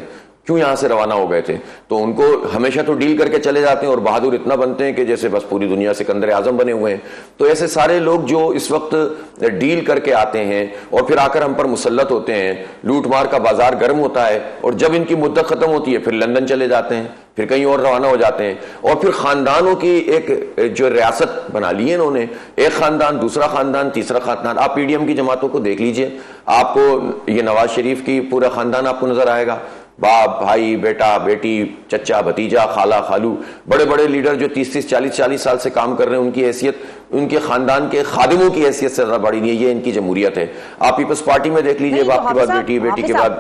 क्यों यहां से रवाना हो गए थे? तो उनको हमेशा तो डील करके चले जाते हैं और बहादुर इतना बनते हैं कि जैसे बस पूरी दुनिया सिकंदर आजम बने हुए हैं। तो ऐसे सारे लोग जो इस वक्त डील करके आते हैं और फिर आकर हम पर मुसल्लत होते हैं, लूट मार का बाजार गर्म होता है और जब इनकी मुद्दत खत्म होती है फिर लंदन चले जाते हैं, फिर कहीं और रवाना हो जाते हैं और फिर खानदानों की एक जो रियासत बना ली है इन्होंने, एक खानदान, दूसरा खानदान, तीसरा खानदान। आप PDM की जमातों को देख लीजिए, आपको ये नवाज शरीफ की पूरा खानदान आपको नजर आएगा, बाप, भाई, बेटा, बेटी, चचा, भतीजा, खाला, खालू, बड़े बड़े लीडर जो 30-30, 40-40 साल से काम कर रहे हैं, उनकी हैसियत उनके खानदान के खादिमों की हैसियत से ज्यादा बड़ी नहीं है। ये इनकी जमहूरियत है। आप पीपल्स पार्टी में देख लीजिए, बाप के बाद बेटी, बेटी के बाद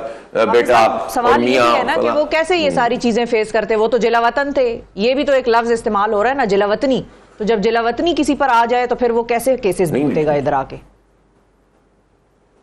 बेटा, सवाल ये है ना कि वो कैसे ये सारी चीजें फेस करते। वो तो जिलावतन थे, ये भी तो एक लफ्ज इस्तेमाल हो रहा है ना, जिलावतनी। तो जब जिलावतनी किसी पर आ जाए तो फिर वो कैसे केसेस भुगतेगा इधर आके?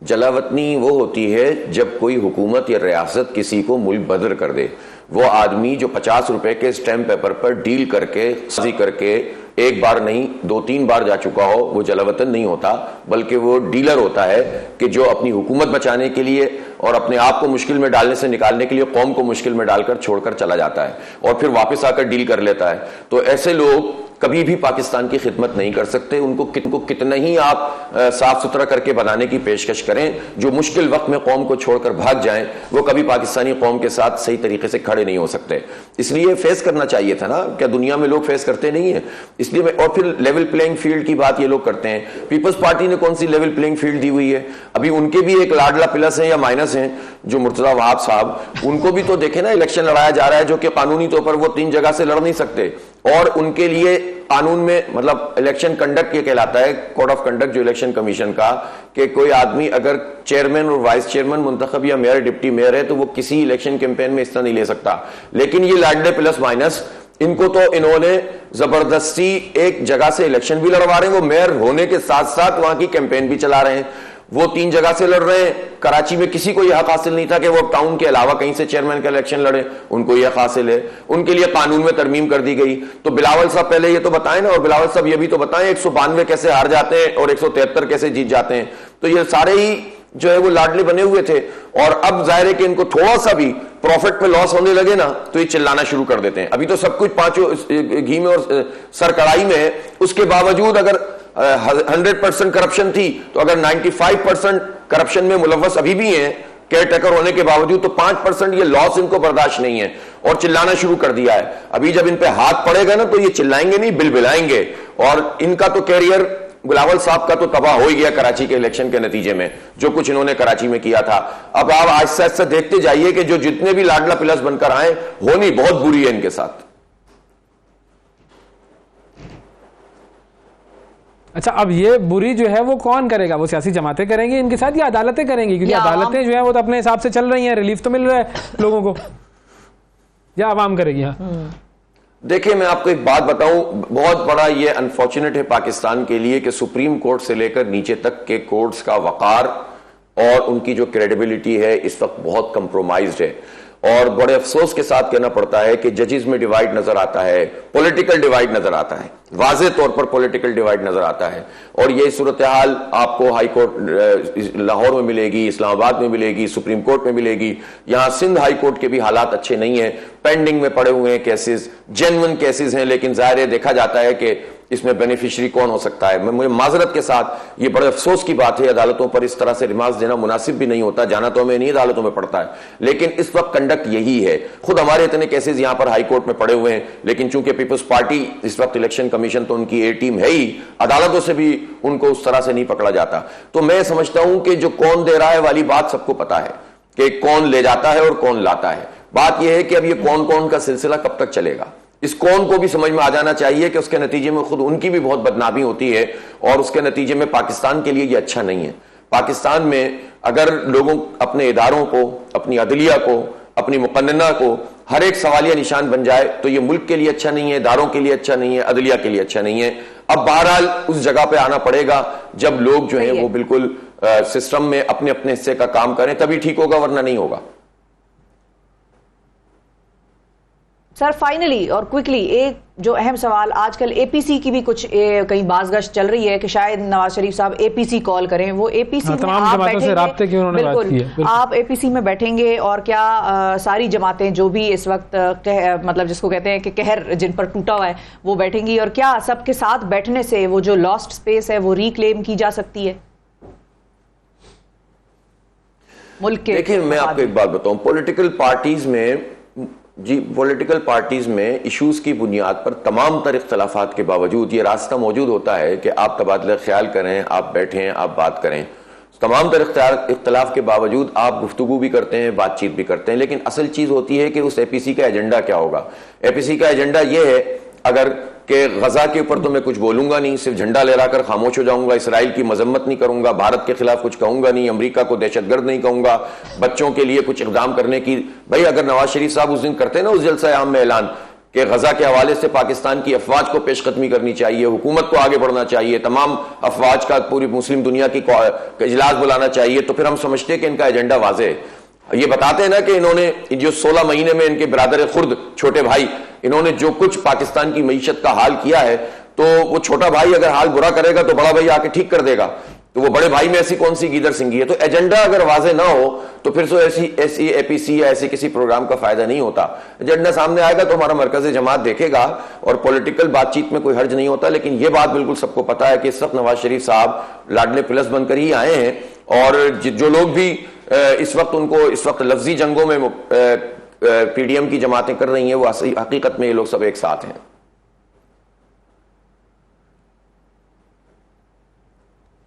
जलावतनी वो होती है जब कोई हुकूमत या रियासत किसी को मुल्क बदर कर दे। वो आदमी जो 50 रुपए के स्टैम्प पेपर पर डील करके एक बार नहीं 2-3 बार जा चुका हो, वो जलावतन नहीं होता, बल्कि वो डीलर होता है कि जो अपनी हुकूमत बचाने के लिए और अपने आप को मुश्किल में डालने से निकालने के लिए कौम को मुश्किल में डालकर छोड़कर चला जाता है और फिर वापस आकर डील कर लेता है। तो ऐसे लोग कभी भी पाकिस्तान की खिदमत नहीं कर सकते। उनको कितना ही आप साफ सुथरा करके बनाने की पेशकश करें, जो मुश्किल वक्त में कौम को छोड़कर भाग जाएं, वो कभी पाकिस्तानी कौम के साथ सही तरीके से खड़े नहीं हो सकते। इसलिए फेस करना चाहिए था ना, क्या दुनिया में लोग फेस करते नहीं है? इसलिए और फिर लेवल प्लेइंग फील्ड की बात ये लोग करते हैं। पीपल्स पार्टी ने कौन सी लेवल प्लेइंग फील्ड दी हुई है? अभी उनके भी एक लाडला प्लस है या माइनस है, जो मुर्तजा वहाब साहब, उनको भी तो देखे ना, इलेक्शन लड़ाया जा रहा है जो कि कानूनी तौर पर वो 3 जगह से लड़ नहीं सकते और उनके लिए कानून में मतलब इलेक्शन कंडक्ट ये कहलाता है, कोड ऑफ कंडक्ट जो इलेक्शन कमीशन का, कि कोई आदमी अगर चेयरमैन और वाइस चेयरमैन मुंतखब या मेयर, डिप्टी मेयर है तो वो किसी इलेक्शन कैंपेन में हिस्सा नहीं ले सकता। लेकिन ये लाडले प्लस माइनस, इनको तो इन्होंने जबरदस्ती एक जगह से इलेक्शन भी लड़वा रहे हैं, वो मेयर होने के साथ साथ वहां की कैंपेन भी चला रहे हैं। वो 3 जगह से लड़ रहे हैं। कराची में किसी को यह हक हासिल नहीं था कि वो टाउन के अलावा कहीं से चेयरमैन का इलेक्शन लड़े, उनको यह हक हासिल है। उनके लिए कानून में तरमीम कर दी गई। तो बिलावल साहब पहले ये तो बताएं ना, और बिलावल साहब ये भी तो बताएं 192 कैसे हार जाते हैं और 173 कैसे जीत जाते हैं। तो ये सारे ही जो है वो लाडले बने हुए थे और अब जाहिर है कि इनको थोड़ा सा भी प्रॉफिट पे लॉस होने लगे ना तो ये चिल्लाना शुरू कर देते हैं। अभी तो सब कुछ पांचों घी में और सर कढ़ाई में है, उसके बावजूद अगर 100% करप्शन थी तो अगर 95% करप्शन में मुलव्वस अभी भी हैं केयर टेकर होने के बावजूद, तो 5% ये लॉस इनको बर्दाश्त नहीं है और चिल्लाना शुरू कर दिया है। अभी जब इन पे हाथ पड़ेगा ना तो ये चिल्लाएंगे नहीं, बिलबिलाएंगे और इनका तो कैरियर बिलावल साहब का तो तबाह हो ही गया कराची के इलेक्शन के नतीजे में, जो कुछ इन्होंने कराची में किया था। अब आप आहिस्ता आहिस्ता देखते जाइए कि जो जितने भी लाडला प्लस बनकर आए, होनी बहुत बुरी है इनके साथ। अच्छा, अब ये बुरी जो है वो कौन करेगा? वो सियासी जमातें करेंगी इनके साथ या अदालतें करेंगी? क्योंकि अदालतें जो है वो तो अपने हिसाब से चल रही हैं, रिलीफ तो मिल रहा है लोगों को, या आवाम करेगी? हाँ, देखिए मैं आपको एक बात बताऊं, बहुत बड़ा ये अनफॉर्चुनेट है पाकिस्तान के लिए कि सुप्रीम कोर्ट से लेकर नीचे तक के कोर्ट्स का वकार और उनकी जो क्रेडिबिलिटी है इस वक्त बहुत कंप्रोमाइज्ड है। और बड़े अफसोस के साथ कहना पड़ता है कि जजेस में डिवाइड नजर आता है, पॉलिटिकल डिवाइड नजर आता है, वाज़े तौर पर पॉलिटिकल डिवाइड नजर आता है। और ये सूरत हाल आपको हाई कोर्ट लाहौर में मिलेगी, इस्लामाबाद में मिलेगी, सुप्रीम कोर्ट में मिलेगी। यहां सिंध हाई कोर्ट के भी हालात अच्छे नहीं है, पेंडिंग में पड़े हुए हैं केसेस, जेन्युइन केसेस हैं, लेकिन जाहिर है देखा जाता है कि इसमें बेनिफिशियरी कौन हो सकता है। मुझे माजरत के साथ ये बड़े अफसोस की बात है, अदालतों पर इस तरह से रिमार्क्स देना मुनासिब भी नहीं होता, जाना तो हमें नहीं अदालतों में पड़ता है, लेकिन इस वक्त कंडक्ट यही है। खुद हमारे इतने केसेस यहां पर हाई कोर्ट में पड़े हुए हैं, लेकिन चूंकि पीपल्स पार्टी इस वक्त इलेक्शन कमीशन तो उनकी ए टीम है ही, अदालतों से भी उनको उस तरह से नहीं पकड़ा जाता। तो मैं समझता हूं कि जो कौन दे रहा है वाली बात सबको पता है कि कौन ले जाता है और कौन लाता है। बात यह है कि अब ये कौन कौन का सिलसिला कब तक चलेगा, इस कौन को भी समझ में आ जाना चाहिए कि उसके नतीजे में खुद उनकी भी बहुत बदनामी होती है और उसके नतीजे में पाकिस्तान के लिए ये अच्छा नहीं है। पाकिस्तान में अगर लोगों अपने इदारों को, अपनी अदलिया को, अपनी मुकन्नना को हर एक सवालिया निशान बन जाए तो ये मुल्क के लिए अच्छा नहीं है, इदारों के लिए अच्छा नहीं है, अदलिया के लिए अच्छा नहीं है। अब बहरहाल उस जगह पे आना पड़ेगा जब लोग जो है वो बिल्कुल सिस्टम में अपने अपने हिस्से का काम करें, तभी ठीक होगा, वरना नहीं होगा। सर फाइनली और क्विकली एक जो अहम सवाल, आजकल एपीसी की भी कुछ कहीं बाज़गश्त चल रही है कि शायद नवाज शरीफ साहब एपीसी कॉल करें, वो एपीसी में आप बैठेंगे, बिल्कुल आप एपीसी में बैठेंगे और क्या सारी जमातें जो भी इस वक्त मतलब जिसको कहते हैं कि कहर जिन पर टूटा हुआ है वो बैठेंगी, और क्या सबके साथ बैठने से वो जो लॉस्ट स्पेस है वो रिक्लेम की जा सकती है मुल्क के? देखिए मैं आपको एक बात बताऊं, पॉलिटिकल पार्टीज में इश्यूज की बुनियाद पर तमाम तर इख्तलाफात के बावजूद ये रास्ता मौजूद होता है कि आप तबादला ख्याल करें, आप बैठें, आप बात करें। तमाम तर इख्तलाफ के बावजूद आप गुफ्तगू भी करते हैं, बातचीत भी करते हैं, लेकिन असल चीज होती है कि उस एपीसी का एजेंडा क्या होगा। एपीसी का एजेंडा ये है अगर कि गजा के ऊपर तो मैं कुछ बोलूंगा नहीं, सिर्फ झंडा लहराकर खामोश हो जाऊंगा, इसराइल की मजम्मत नहीं करूंगा, भारत के खिलाफ कुछ कहूंगा नहीं, अमेरिका को दहशतगर्द नहीं कहूंगा, बच्चों के लिए कुछ इक़दाम करने की। भाई अगर नवाज शरीफ साहब उस दिन करते ना उस जलसा आम में ऐलान कि गजा के हवाले से पाकिस्तान की अफवाज को पेशकदमी करनी चाहिए, हुकूमत को आगे बढ़ना चाहिए, तमाम अफवाज का पूरी मुस्लिम दुनिया की इजलास बुलाना चाहिए, तो फिर हम समझते हैं कि इनका एजेंडा वाज़ेह है। ये बताते हैं ना कि इन्होंने जो 16 महीने में इनके बिरादर खुर्द छोटे भाई इन्होंने जो कुछ पाकिस्तान की मईशत का हाल किया है, तो वो छोटा भाई अगर हाल बुरा करेगा तो बड़ा भाई आके ठीक कर देगा, तो वो बड़े भाई में ऐसी कौन सी गीदर सिंगी है? तो एजेंडा अगर वाज़ेह ना हो तो फिर तो ऐसी एपीसी या ऐसे किसी प्रोग्राम का फायदा नहीं होता। एजेंडा सामने आएगा तो हमारा मरकज़ जमात देखेगा और पॉलिटिकल बातचीत में कोई हर्ज नहीं होता। लेकिन ये बात बिल्कुल सबको पता है कि इस वक्त नवाज शरीफ साहब लाडले प्लस बनकर ही आए हैं, और जो लोग भी इस वक्त लफ्जी जंगों में पीडीएम की जमातें कर रही हैं, वो हकीकत में ये लोग सब एक साथ हैं।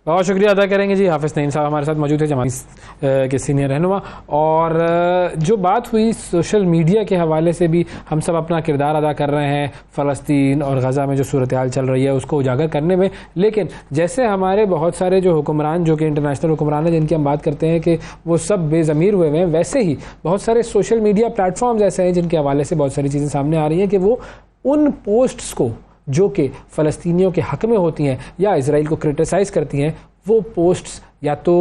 बहुत शुक्रिया अदा करेंगे जी। हाफिज नईम साहब हमारे साथ मौजूद है, जमात के सीनियर रहनुमा। और जो बात हुई सोशल मीडिया के हवाले से भी हम सब अपना किरदार अदा कर रहे हैं फ़लस्तीन और गज़ा में जो सूरत हाल चल रही है उसको उजागर करने में, लेकिन जैसे हमारे बहुत सारे जो हुक्मरान जो कि इंटरनेशनल हुक्मरान हैं जिनकी हम बात करते हैं कि वो सब बेज़मीर हुए हैं, वैसे ही बहुत सारे सोशल मीडिया प्लेटफॉर्म्स ऐसे हैं जिनके हवाले से बहुत सारी चीज़ें सामने आ रही हैं कि वो उन पोस्ट्स को जो कि फ़लस्तीनियों के हक़ में होती हैं या इसराइल को क्रिटिसाइज़ करती हैं, वो पोस्ट्स या तो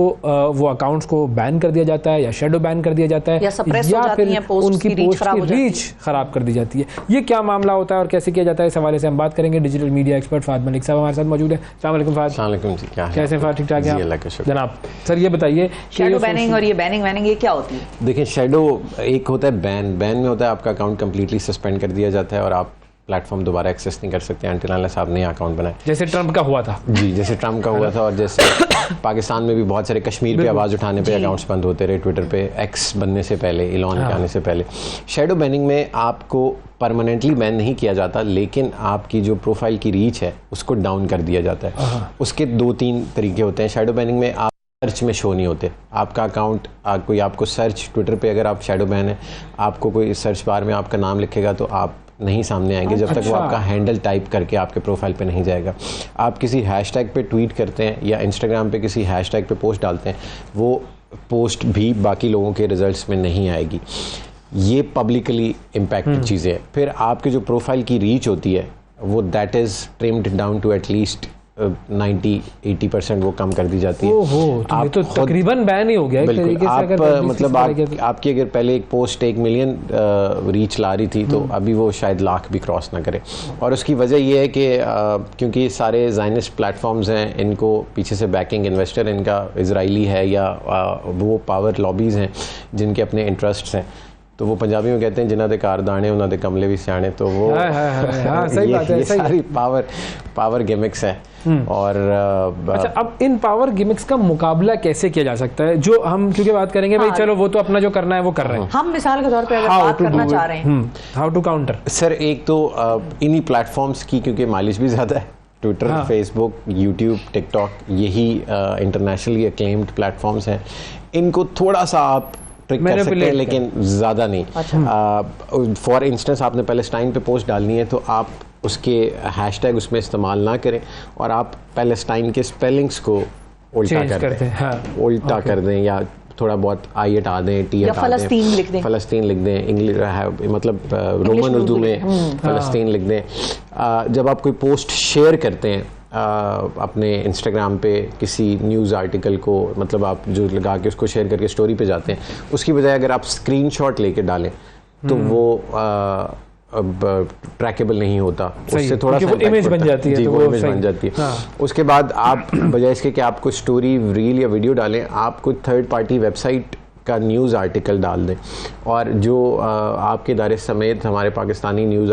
वो अकाउंट्स को बैन कर दिया जाता है या शेडो बैन कर दिया जाता है या फिर उनकी पोस्ट की रीच ख़राब कर दी जाती है। ये क्या मामला होता है और कैसे किया जाता है, इस हवाले से हम बात करेंगे। डिजिटल मीडिया एक्सपर्ट फ़ाद मलिक साहब हमारे साथ मौजूद है। अस्सलाम वालेकुम फ़ाद। जी, क्या कैसे फ़ाद? ठीक ठाक है जनाब। सर ये बताइए शेडो बैनिंग और ये बैनिंग वैनिंग ये क्या होती है? देखिए शेडो एक होता है बैन में होता है आपका अकाउंट कम्प्लीटली सस्पेंड कर दिया जाता है और आप प्लेटफॉर्म दोबारा एक्सेस नहीं कर सकते until unless आप नया अकाउंट बनाए, जैसे ट्रंप का हुआ था। जी, जैसे ट्रंप का हुआ था, और जैसे पाकिस्तान में भी बहुत सारे कश्मीर पे आवाज़ उठाने पे अकाउंट्स बंद होते रहे, ट्विटर पे एक्स बनने से पहले, इलॉन के आने से पहले। शैडो बैनिंग में आपको परमानेंटली बैन नहीं किया जाता, लेकिन आपकी जो प्रोफाइल की रीच है उसको डाउन कर दिया जाता है। उसके 2-3 तरीके होते हैं। शैडो बैनिंग में आप सर्च में शो नहीं होते, आपका अकाउंट कोई आपको सर्च, ट्विटर पे अगर आप शैडो बैन है, आपको कोई सर्च बार में आपका नाम लिखेगा तो आप नहीं सामने आएंगे जब तक वो आपका हैंडल टाइप करके आपके प्रोफाइल पे नहीं जाएगा। आप किसी हैशटैग पे ट्वीट करते हैं या इंस्टाग्राम पे किसी हैशटैग पे पोस्ट डालते हैं, वो पोस्ट भी बाकी लोगों के रिजल्ट्स में नहीं आएगी। ये पब्लिकली इम्पैक्टेड चीज़ें हैं। फिर आपके जो प्रोफाइल की रीच होती है वो that is trimmed down to at least 90-80% वो कम कर दी जाती है। तो ये तो तकरीबन बैन ही हो गया एक तरीके से। आप मतलब आपकी अगर पहले एक पोस्ट 1 मिलियन रीच ला रही थी, तो अभी वो शायद लाख भी क्रॉस ना करे। और उसकी वजह ये है कि क्योंकि सारे ज़ायनिस्ट प्लेटफॉर्म्स हैं, इनको पीछे से बैकिंग इन्वेस्टर इनका इजरायली है या वो पावर लॉबीज़ हैं जिनके अपने इंटरेस्ट्स हैं। तो वो पंजाबी में कहते हैं जिन्हां दे कार दाने उन्हां दे कमले भी सियाने। तो वो सही बात है, ये सारी पावर गिमिक्स है। और अच्छा, अब इन पावर गिमिक्स का मुकाबला कैसे किया जा सकता है, जो हम क्योंकि बात करेंगे भाई चलो वो तो अपना जो करना है वो कर रहे हैं, हम मिसाल के तौर पे अगर बात करना चाह रहे हैं हाउ टू काउंटर। सर एक तो इन्हीं प्लेटफॉर्म्स की क्योंकि माइलेज भी ज़्यादा है, ट्विटर, फेसबुक, यूट्यूब, टिकटॉक, यही इंटरनेशनली अक्लेम्ड प्लेटफॉर्म्स हैं। इनको थोड़ा सा आप ट्रिक कर सकते हैं लेकिन ज़्यादा नहीं। फॉर इंस्टेंस आपने पैलेस्टाइन पे पोस्ट डालनी है तो आप उसके हैशटैग उसमें इस्तेमाल ना करें और आप पैलेस्टाइन के स्पेलिंग्स को उल्टा कर दें, उल्टा कर दें या थोड़ा बहुत आई हटा दें, टी हटा दें, फ़लस्तीन लिख दें, इंग्लिश मतलब रोमन उर्दू में फ़लस्तीन लिख दें। जब आप कोई पोस्ट शेयर करते हैं अपने इंस्टाग्राम पे किसी न्यूज़ आर्टिकल को, मतलब आप जो लगा के उसको शेयर करके स्टोरी पे जाते हैं, उसकी बजाय अगर आप स्क्रीनशॉट लेके डालें तो वो ट्रैकेबल नहीं होता, उससे थोड़ा सा इमेज बन जाती है। जी, वो इमेज बन जाती है। उसके बाद आप बजाय इसके कि आपको स्टोरी, रील या वीडियो डालें, आप कोई थर्ड पार्टी वेबसाइट का न्यूज़ आर्टिकल डाल दें। और जो आपके इदारे समेत हमारे पाकिस्तानी न्यूज़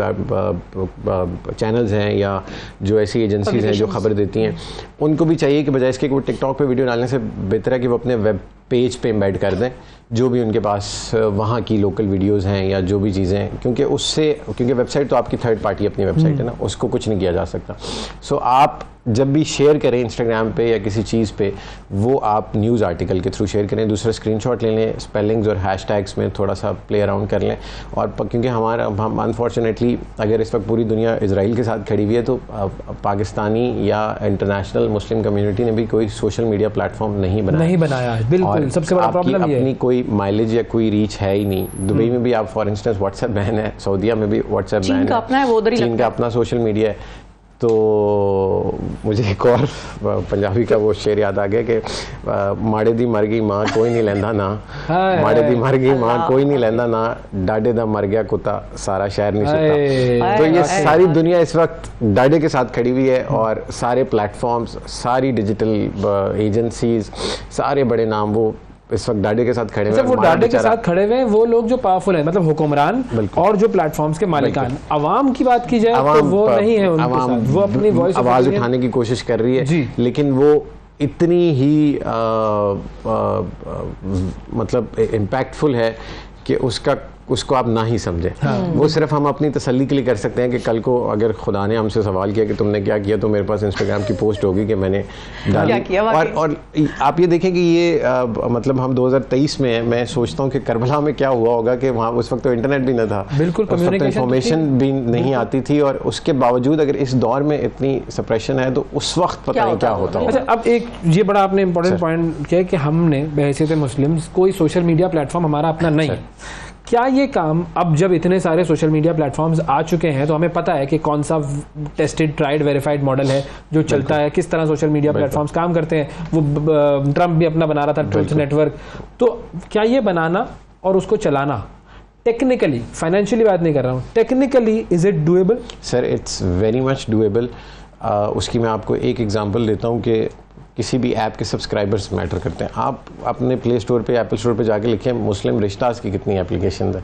चैनल्स हैं या जो ऐसी एजेंसीज़ हैं जो खबर देती हैं, उनको भी चाहिए कि बजाय इसके कि वो टिकटॉक पे वीडियो डालने से बेहतर है कि वो अपने वेब पेज पे एम्बेड कर दें जो भी उनके पास वहाँ की लोकल वीडियोस हैं या जो भी चीज़ें हैं, क्योंकि वेबसाइट तो आपकी थर्ड पार्टी अपनी वेबसाइट है ना, उसको कुछ नहीं किया जा सकता। सो आप जब भी शेयर करें इंस्टाग्राम पे या किसी चीज़ पे, वो आप न्यूज़ आर्टिकल के थ्रू शेयर करें, दूसरा स्क्रीनशॉट ले लें, स्पेलिंग्स और हैशटैग्स में थोड़ा सा प्ले अराउंड कर लें। और क्योंकि हम अनफॉर्चुनेटली अगर इस वक्त पूरी दुनिया इजराइल के साथ खड़ी हुई है, तो पाकिस्तानी या इंटरनेशनल मुस्लिम कम्युनिटी ने भी कोई सोशल मीडिया प्लेटफॉर्म नहीं बनाया। बिल्कुल, सबसे बड़ा प्रॉब्लम ये है अपनी कोई माइलेज या कोई रीच है ही नहीं। दुबई में भी आप फॉर इंस्टेंस व्हाट्सएप बैन है, सऊदीया में भी व्हाट्सएप बैन है, चीन का अपना सोशल मीडिया है। तो मुझे एक और पंजाबी का वो शेर याद आ गया कि माड़े दी मर गई माँ कोई नहीं लेंदा ना, माड़े दी मर गई माँ कोई नहीं लेंदा ना, डाडे दा मर गया कुत्ता सारा शहर नहीं सुता। तो ये सारी दुनिया इस वक्त डाडे के साथ खड़ी हुई है और सारे प्लेटफॉर्म्स, सारी डिजिटल एजेंसीज, सारे बड़े नाम वो इस वक्त डाडे के साथ खड़े हुए हैं। वो डाडे के साथ खड़े हुए हैं वो लोग जो पावरफुल हैं, मतलब हुक्मरान और जो प्लेटफॉर्म्स के मालिकान। अवाम की बात की जाए तो वो नहीं है उनके साथ, वो अपनी वॉइस आवाज उठाने की कोशिश कर रही है, लेकिन वो इतनी ही मतलब इम्पैक्टफुल है कि उसको आप ना ही समझें। वो सिर्फ हम अपनी तसल्ली के लिए कर सकते हैं कि कल को अगर खुदा ने हमसे सवाल किया कि तुमने क्या किया, तो मेरे पास इंस्टाग्राम की पोस्ट होगी कि मैंने डाली। और आप ये देखें कि ये मतलब हम 2023 में हैं, मैं सोचता हूँ कि करबला में क्या हुआ होगा कि वहाँ उस वक्त तो इंटरनेट भी न था, बिल्कुल इंफॉर्मेशन भी नहीं आती थी, और उसके बावजूद अगर इस दौर में इतनी सप्रेशन है तो उस वक्त पता नहीं क्या होता होगा। अच्छा, अब एक ये बड़ा आपने इंपॉर्टेंट पॉइंट किया कि हमने बहैसियत मुस्लिम कोई सोशल मीडिया प्लेटफॉर्म हमारा अपना नहीं है। क्या ये काम अब जब इतने सारे सोशल मीडिया प्लेटफॉर्म्स आ चुके हैं तो हमें पता है कि कौन सा टेस्टेड, ट्राइड, वेरीफाइड मॉडल है जो चलता है, किस तरह सोशल मीडिया प्लेटफॉर्म्स काम करते हैं। वो ट्रंप भी अपना बना रहा था ट्रुथ नेटवर्क। तो क्या ये बनाना और उसको चलाना टेक्निकली, फाइनेंशियली बात नहीं कर रहा हूँ, technically is it doable? Sir it's very much doable. उसकी मैं आपको एक एग्जांपल देता हूँ कि किसी भी ऐप के सब्सक्राइबर्स मैटर करते हैं। आप अपने प्ले स्टोर पे, एप्पल स्टोर पे जाके लिखें मुस्लिम रिश्तास की कितनी एप्लीकेशन है,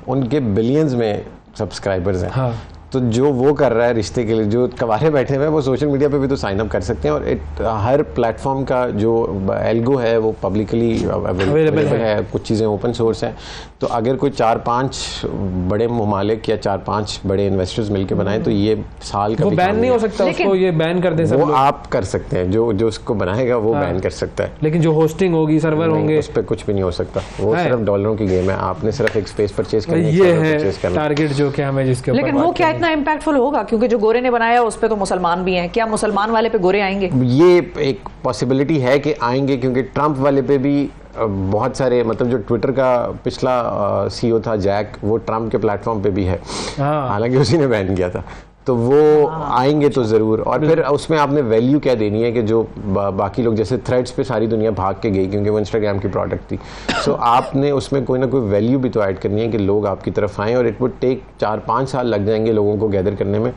उनके बिलियंस में सब्सक्राइबर्स हैं। तो जो वो कर रहा है रिश्ते के लिए, जो कवारे बैठे हुए हैं, वो सोशल मीडिया पे भी तो साइन अप कर सकते हैं। और हर प्लेटफॉर्म का जो एल्गो है वो पब्लिकली अवेलेबल है, कुछ चीज़ें ओपन सोर्स हैं। तो अगर कोई 4-5 बड़े ममालिक या 4-5 बड़े इन्वेस्टर्स मिलकर बनाए तो ये साल का बैन नहीं हो सकता, उसको ये बैन कर दे, वो आप कर सकते हैं, जो उसको बनाएगा वो बैन कर सकता है। लेकिन जो होस्टिंग होगी, सर्वर होंगे, उस पर कुछ भी नहीं हो सकता। वो सिर्फ डॉलरों की गेम है, आपने सिर्फ एक स्पेस परचेज करनी है, ये है टारगेट जो कि हमें जिसके ऊपर। लेकिन वो क्या इतना इम्पैक्टफुल होगा, क्योंकि जो गोरे ने बनाया उस पे तो मुसलमान भी हैं, क्या मुसलमान वाले पे गोरे आएंगे? ये एक पॉसिबिलिटी है कि आएंगे, क्योंकि ट्रंप वाले पे भी बहुत सारे, मतलब जो ट्विटर का पिछला सीईओ था जैक, वो ट्रंप के प्लेटफॉर्म पे भी है, हालांकि उसी ने बैन किया था। तो वो आएंगे तो ज़रूर। और फिर उसमें आपने वैल्यू क्या देनी है कि जो बाकी लोग, जैसे थ्रेड्स पे सारी दुनिया भाग के गई क्योंकि वो इंस्टाग्राम की प्रोडक्ट थी, सो आपने उसमें कोई ना कोई वैल्यू भी तो ऐड करनी है कि लोग आपकी तरफ आएँ। और इट वुड टेक 4-5 साल लग जाएंगे लोगों को गैदर करने में,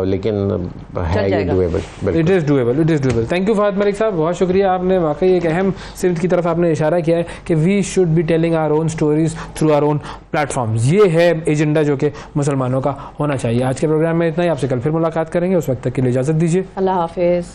लेकिन है ये doable. It is doable. Thank you Fahad Malik साहब, बहुत शुक्रिया। आपने वाकई एक अहम सिमत की तरफ आपने इशारा किया है कि we should be telling our own stories through our own platforms. ये है एजेंडा जो कि मुसलमानों का होना चाहिए। आज के प्रोग्राम में इतना ही, आपसे कल फिर मुलाकात करेंगे, उस वक्त तक के लिए इजाज़त दीजिए। अल्लाह हाफिज़।